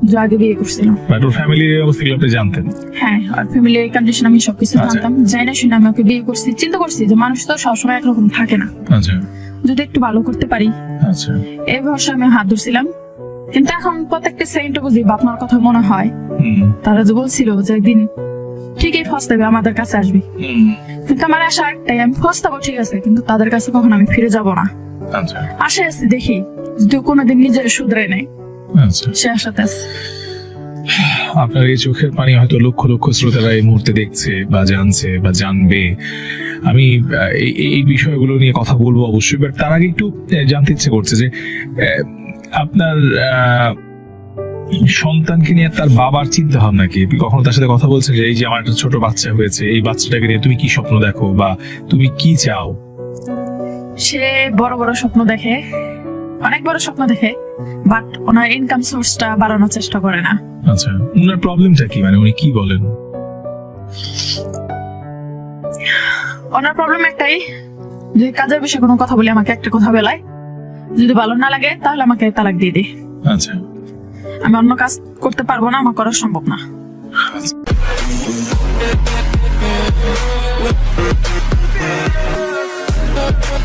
যে আগে বিয়ে করছিলাম। বাট ওর ফ্যামিলির অবস্থাগুলো আপনি জানতেন? হ্যাঁ, আর ফ্যামিলি কন্ডিশন আমি সবকিছু আচ্ছা। জানতাম, যাই না শুনে আমি ওকে বিয়ে করছি। চিন্তা করছি যে মানুষ তো সবসময় একরকম থাকে না, আচ্ছা যদি একটু ভালো করতে পারি, আচ্ছা এই ভরসায় আমি হাত ধরছিলাম। কিন্তু এখন প্রত্যেকটা সেকেন্ড বুঝি বাপমার কথা মনে হয়, হুম, তারা যে বলছিল যে একদিন ঠিকই ফস্তাবে আমাদের কাছে আসবি, হুম, কিন্তু আমার আশা একটাই, আমি ফস্তাবো ঠিক আছে কিন্তু তাদের কাছে কখনো আমি ফিরে যাব না। আচ্ছা আশা আছে, দেখি যদি ও কোনোদিন নিজের শুধরে নেয়, আচ্ছা। সে আশাতে আছে। আপনার এই চোখের পানি হয়তো লক্ষ লক্ষ শ্রোতারা এই মুহূর্তে দেখছে বা জানছে বা জানবে। আমি এই বিষয়গুলো নিয়ে কথা বলবো অবশ্যই, বাট তার আগে একটু জানতে ইচ্ছে করছে যে আপনার সন্তানকে নিয়ে তার বাবার চিন্তা ভাবনা কি? আপনি কখনো তার সাথে কথা বলছেন যে এই যে আমার একটা ছোট বাচ্চা হয়েছে, এই বাচ্চাটাকে নিয়ে তুমি কি স্বপ্ন দেখো বা তুমি কি চাও? সে বড় বড় স্বপ্ন দেখে, অনেক বড় স্বপ্ন দেখে, বাট ওনার ইনকাম সোর্সটা বাড়ানোর চেষ্টা করে না। আচ্ছা, ওনার প্রবলেমটা কি, মানে উনি কি বলেন? ওনার প্রবলেম একটাই, যে কাজের বিষয়ে কোনো কথা বলে আমাকে একটা কথা বেলায়, যদি ভালো না লাগে তাহলে আমাকে তালাক দিয়ে দে। আচ্ছা, আমি অন্য কাজ করতে পারবো না, আমার করা সম্ভব না।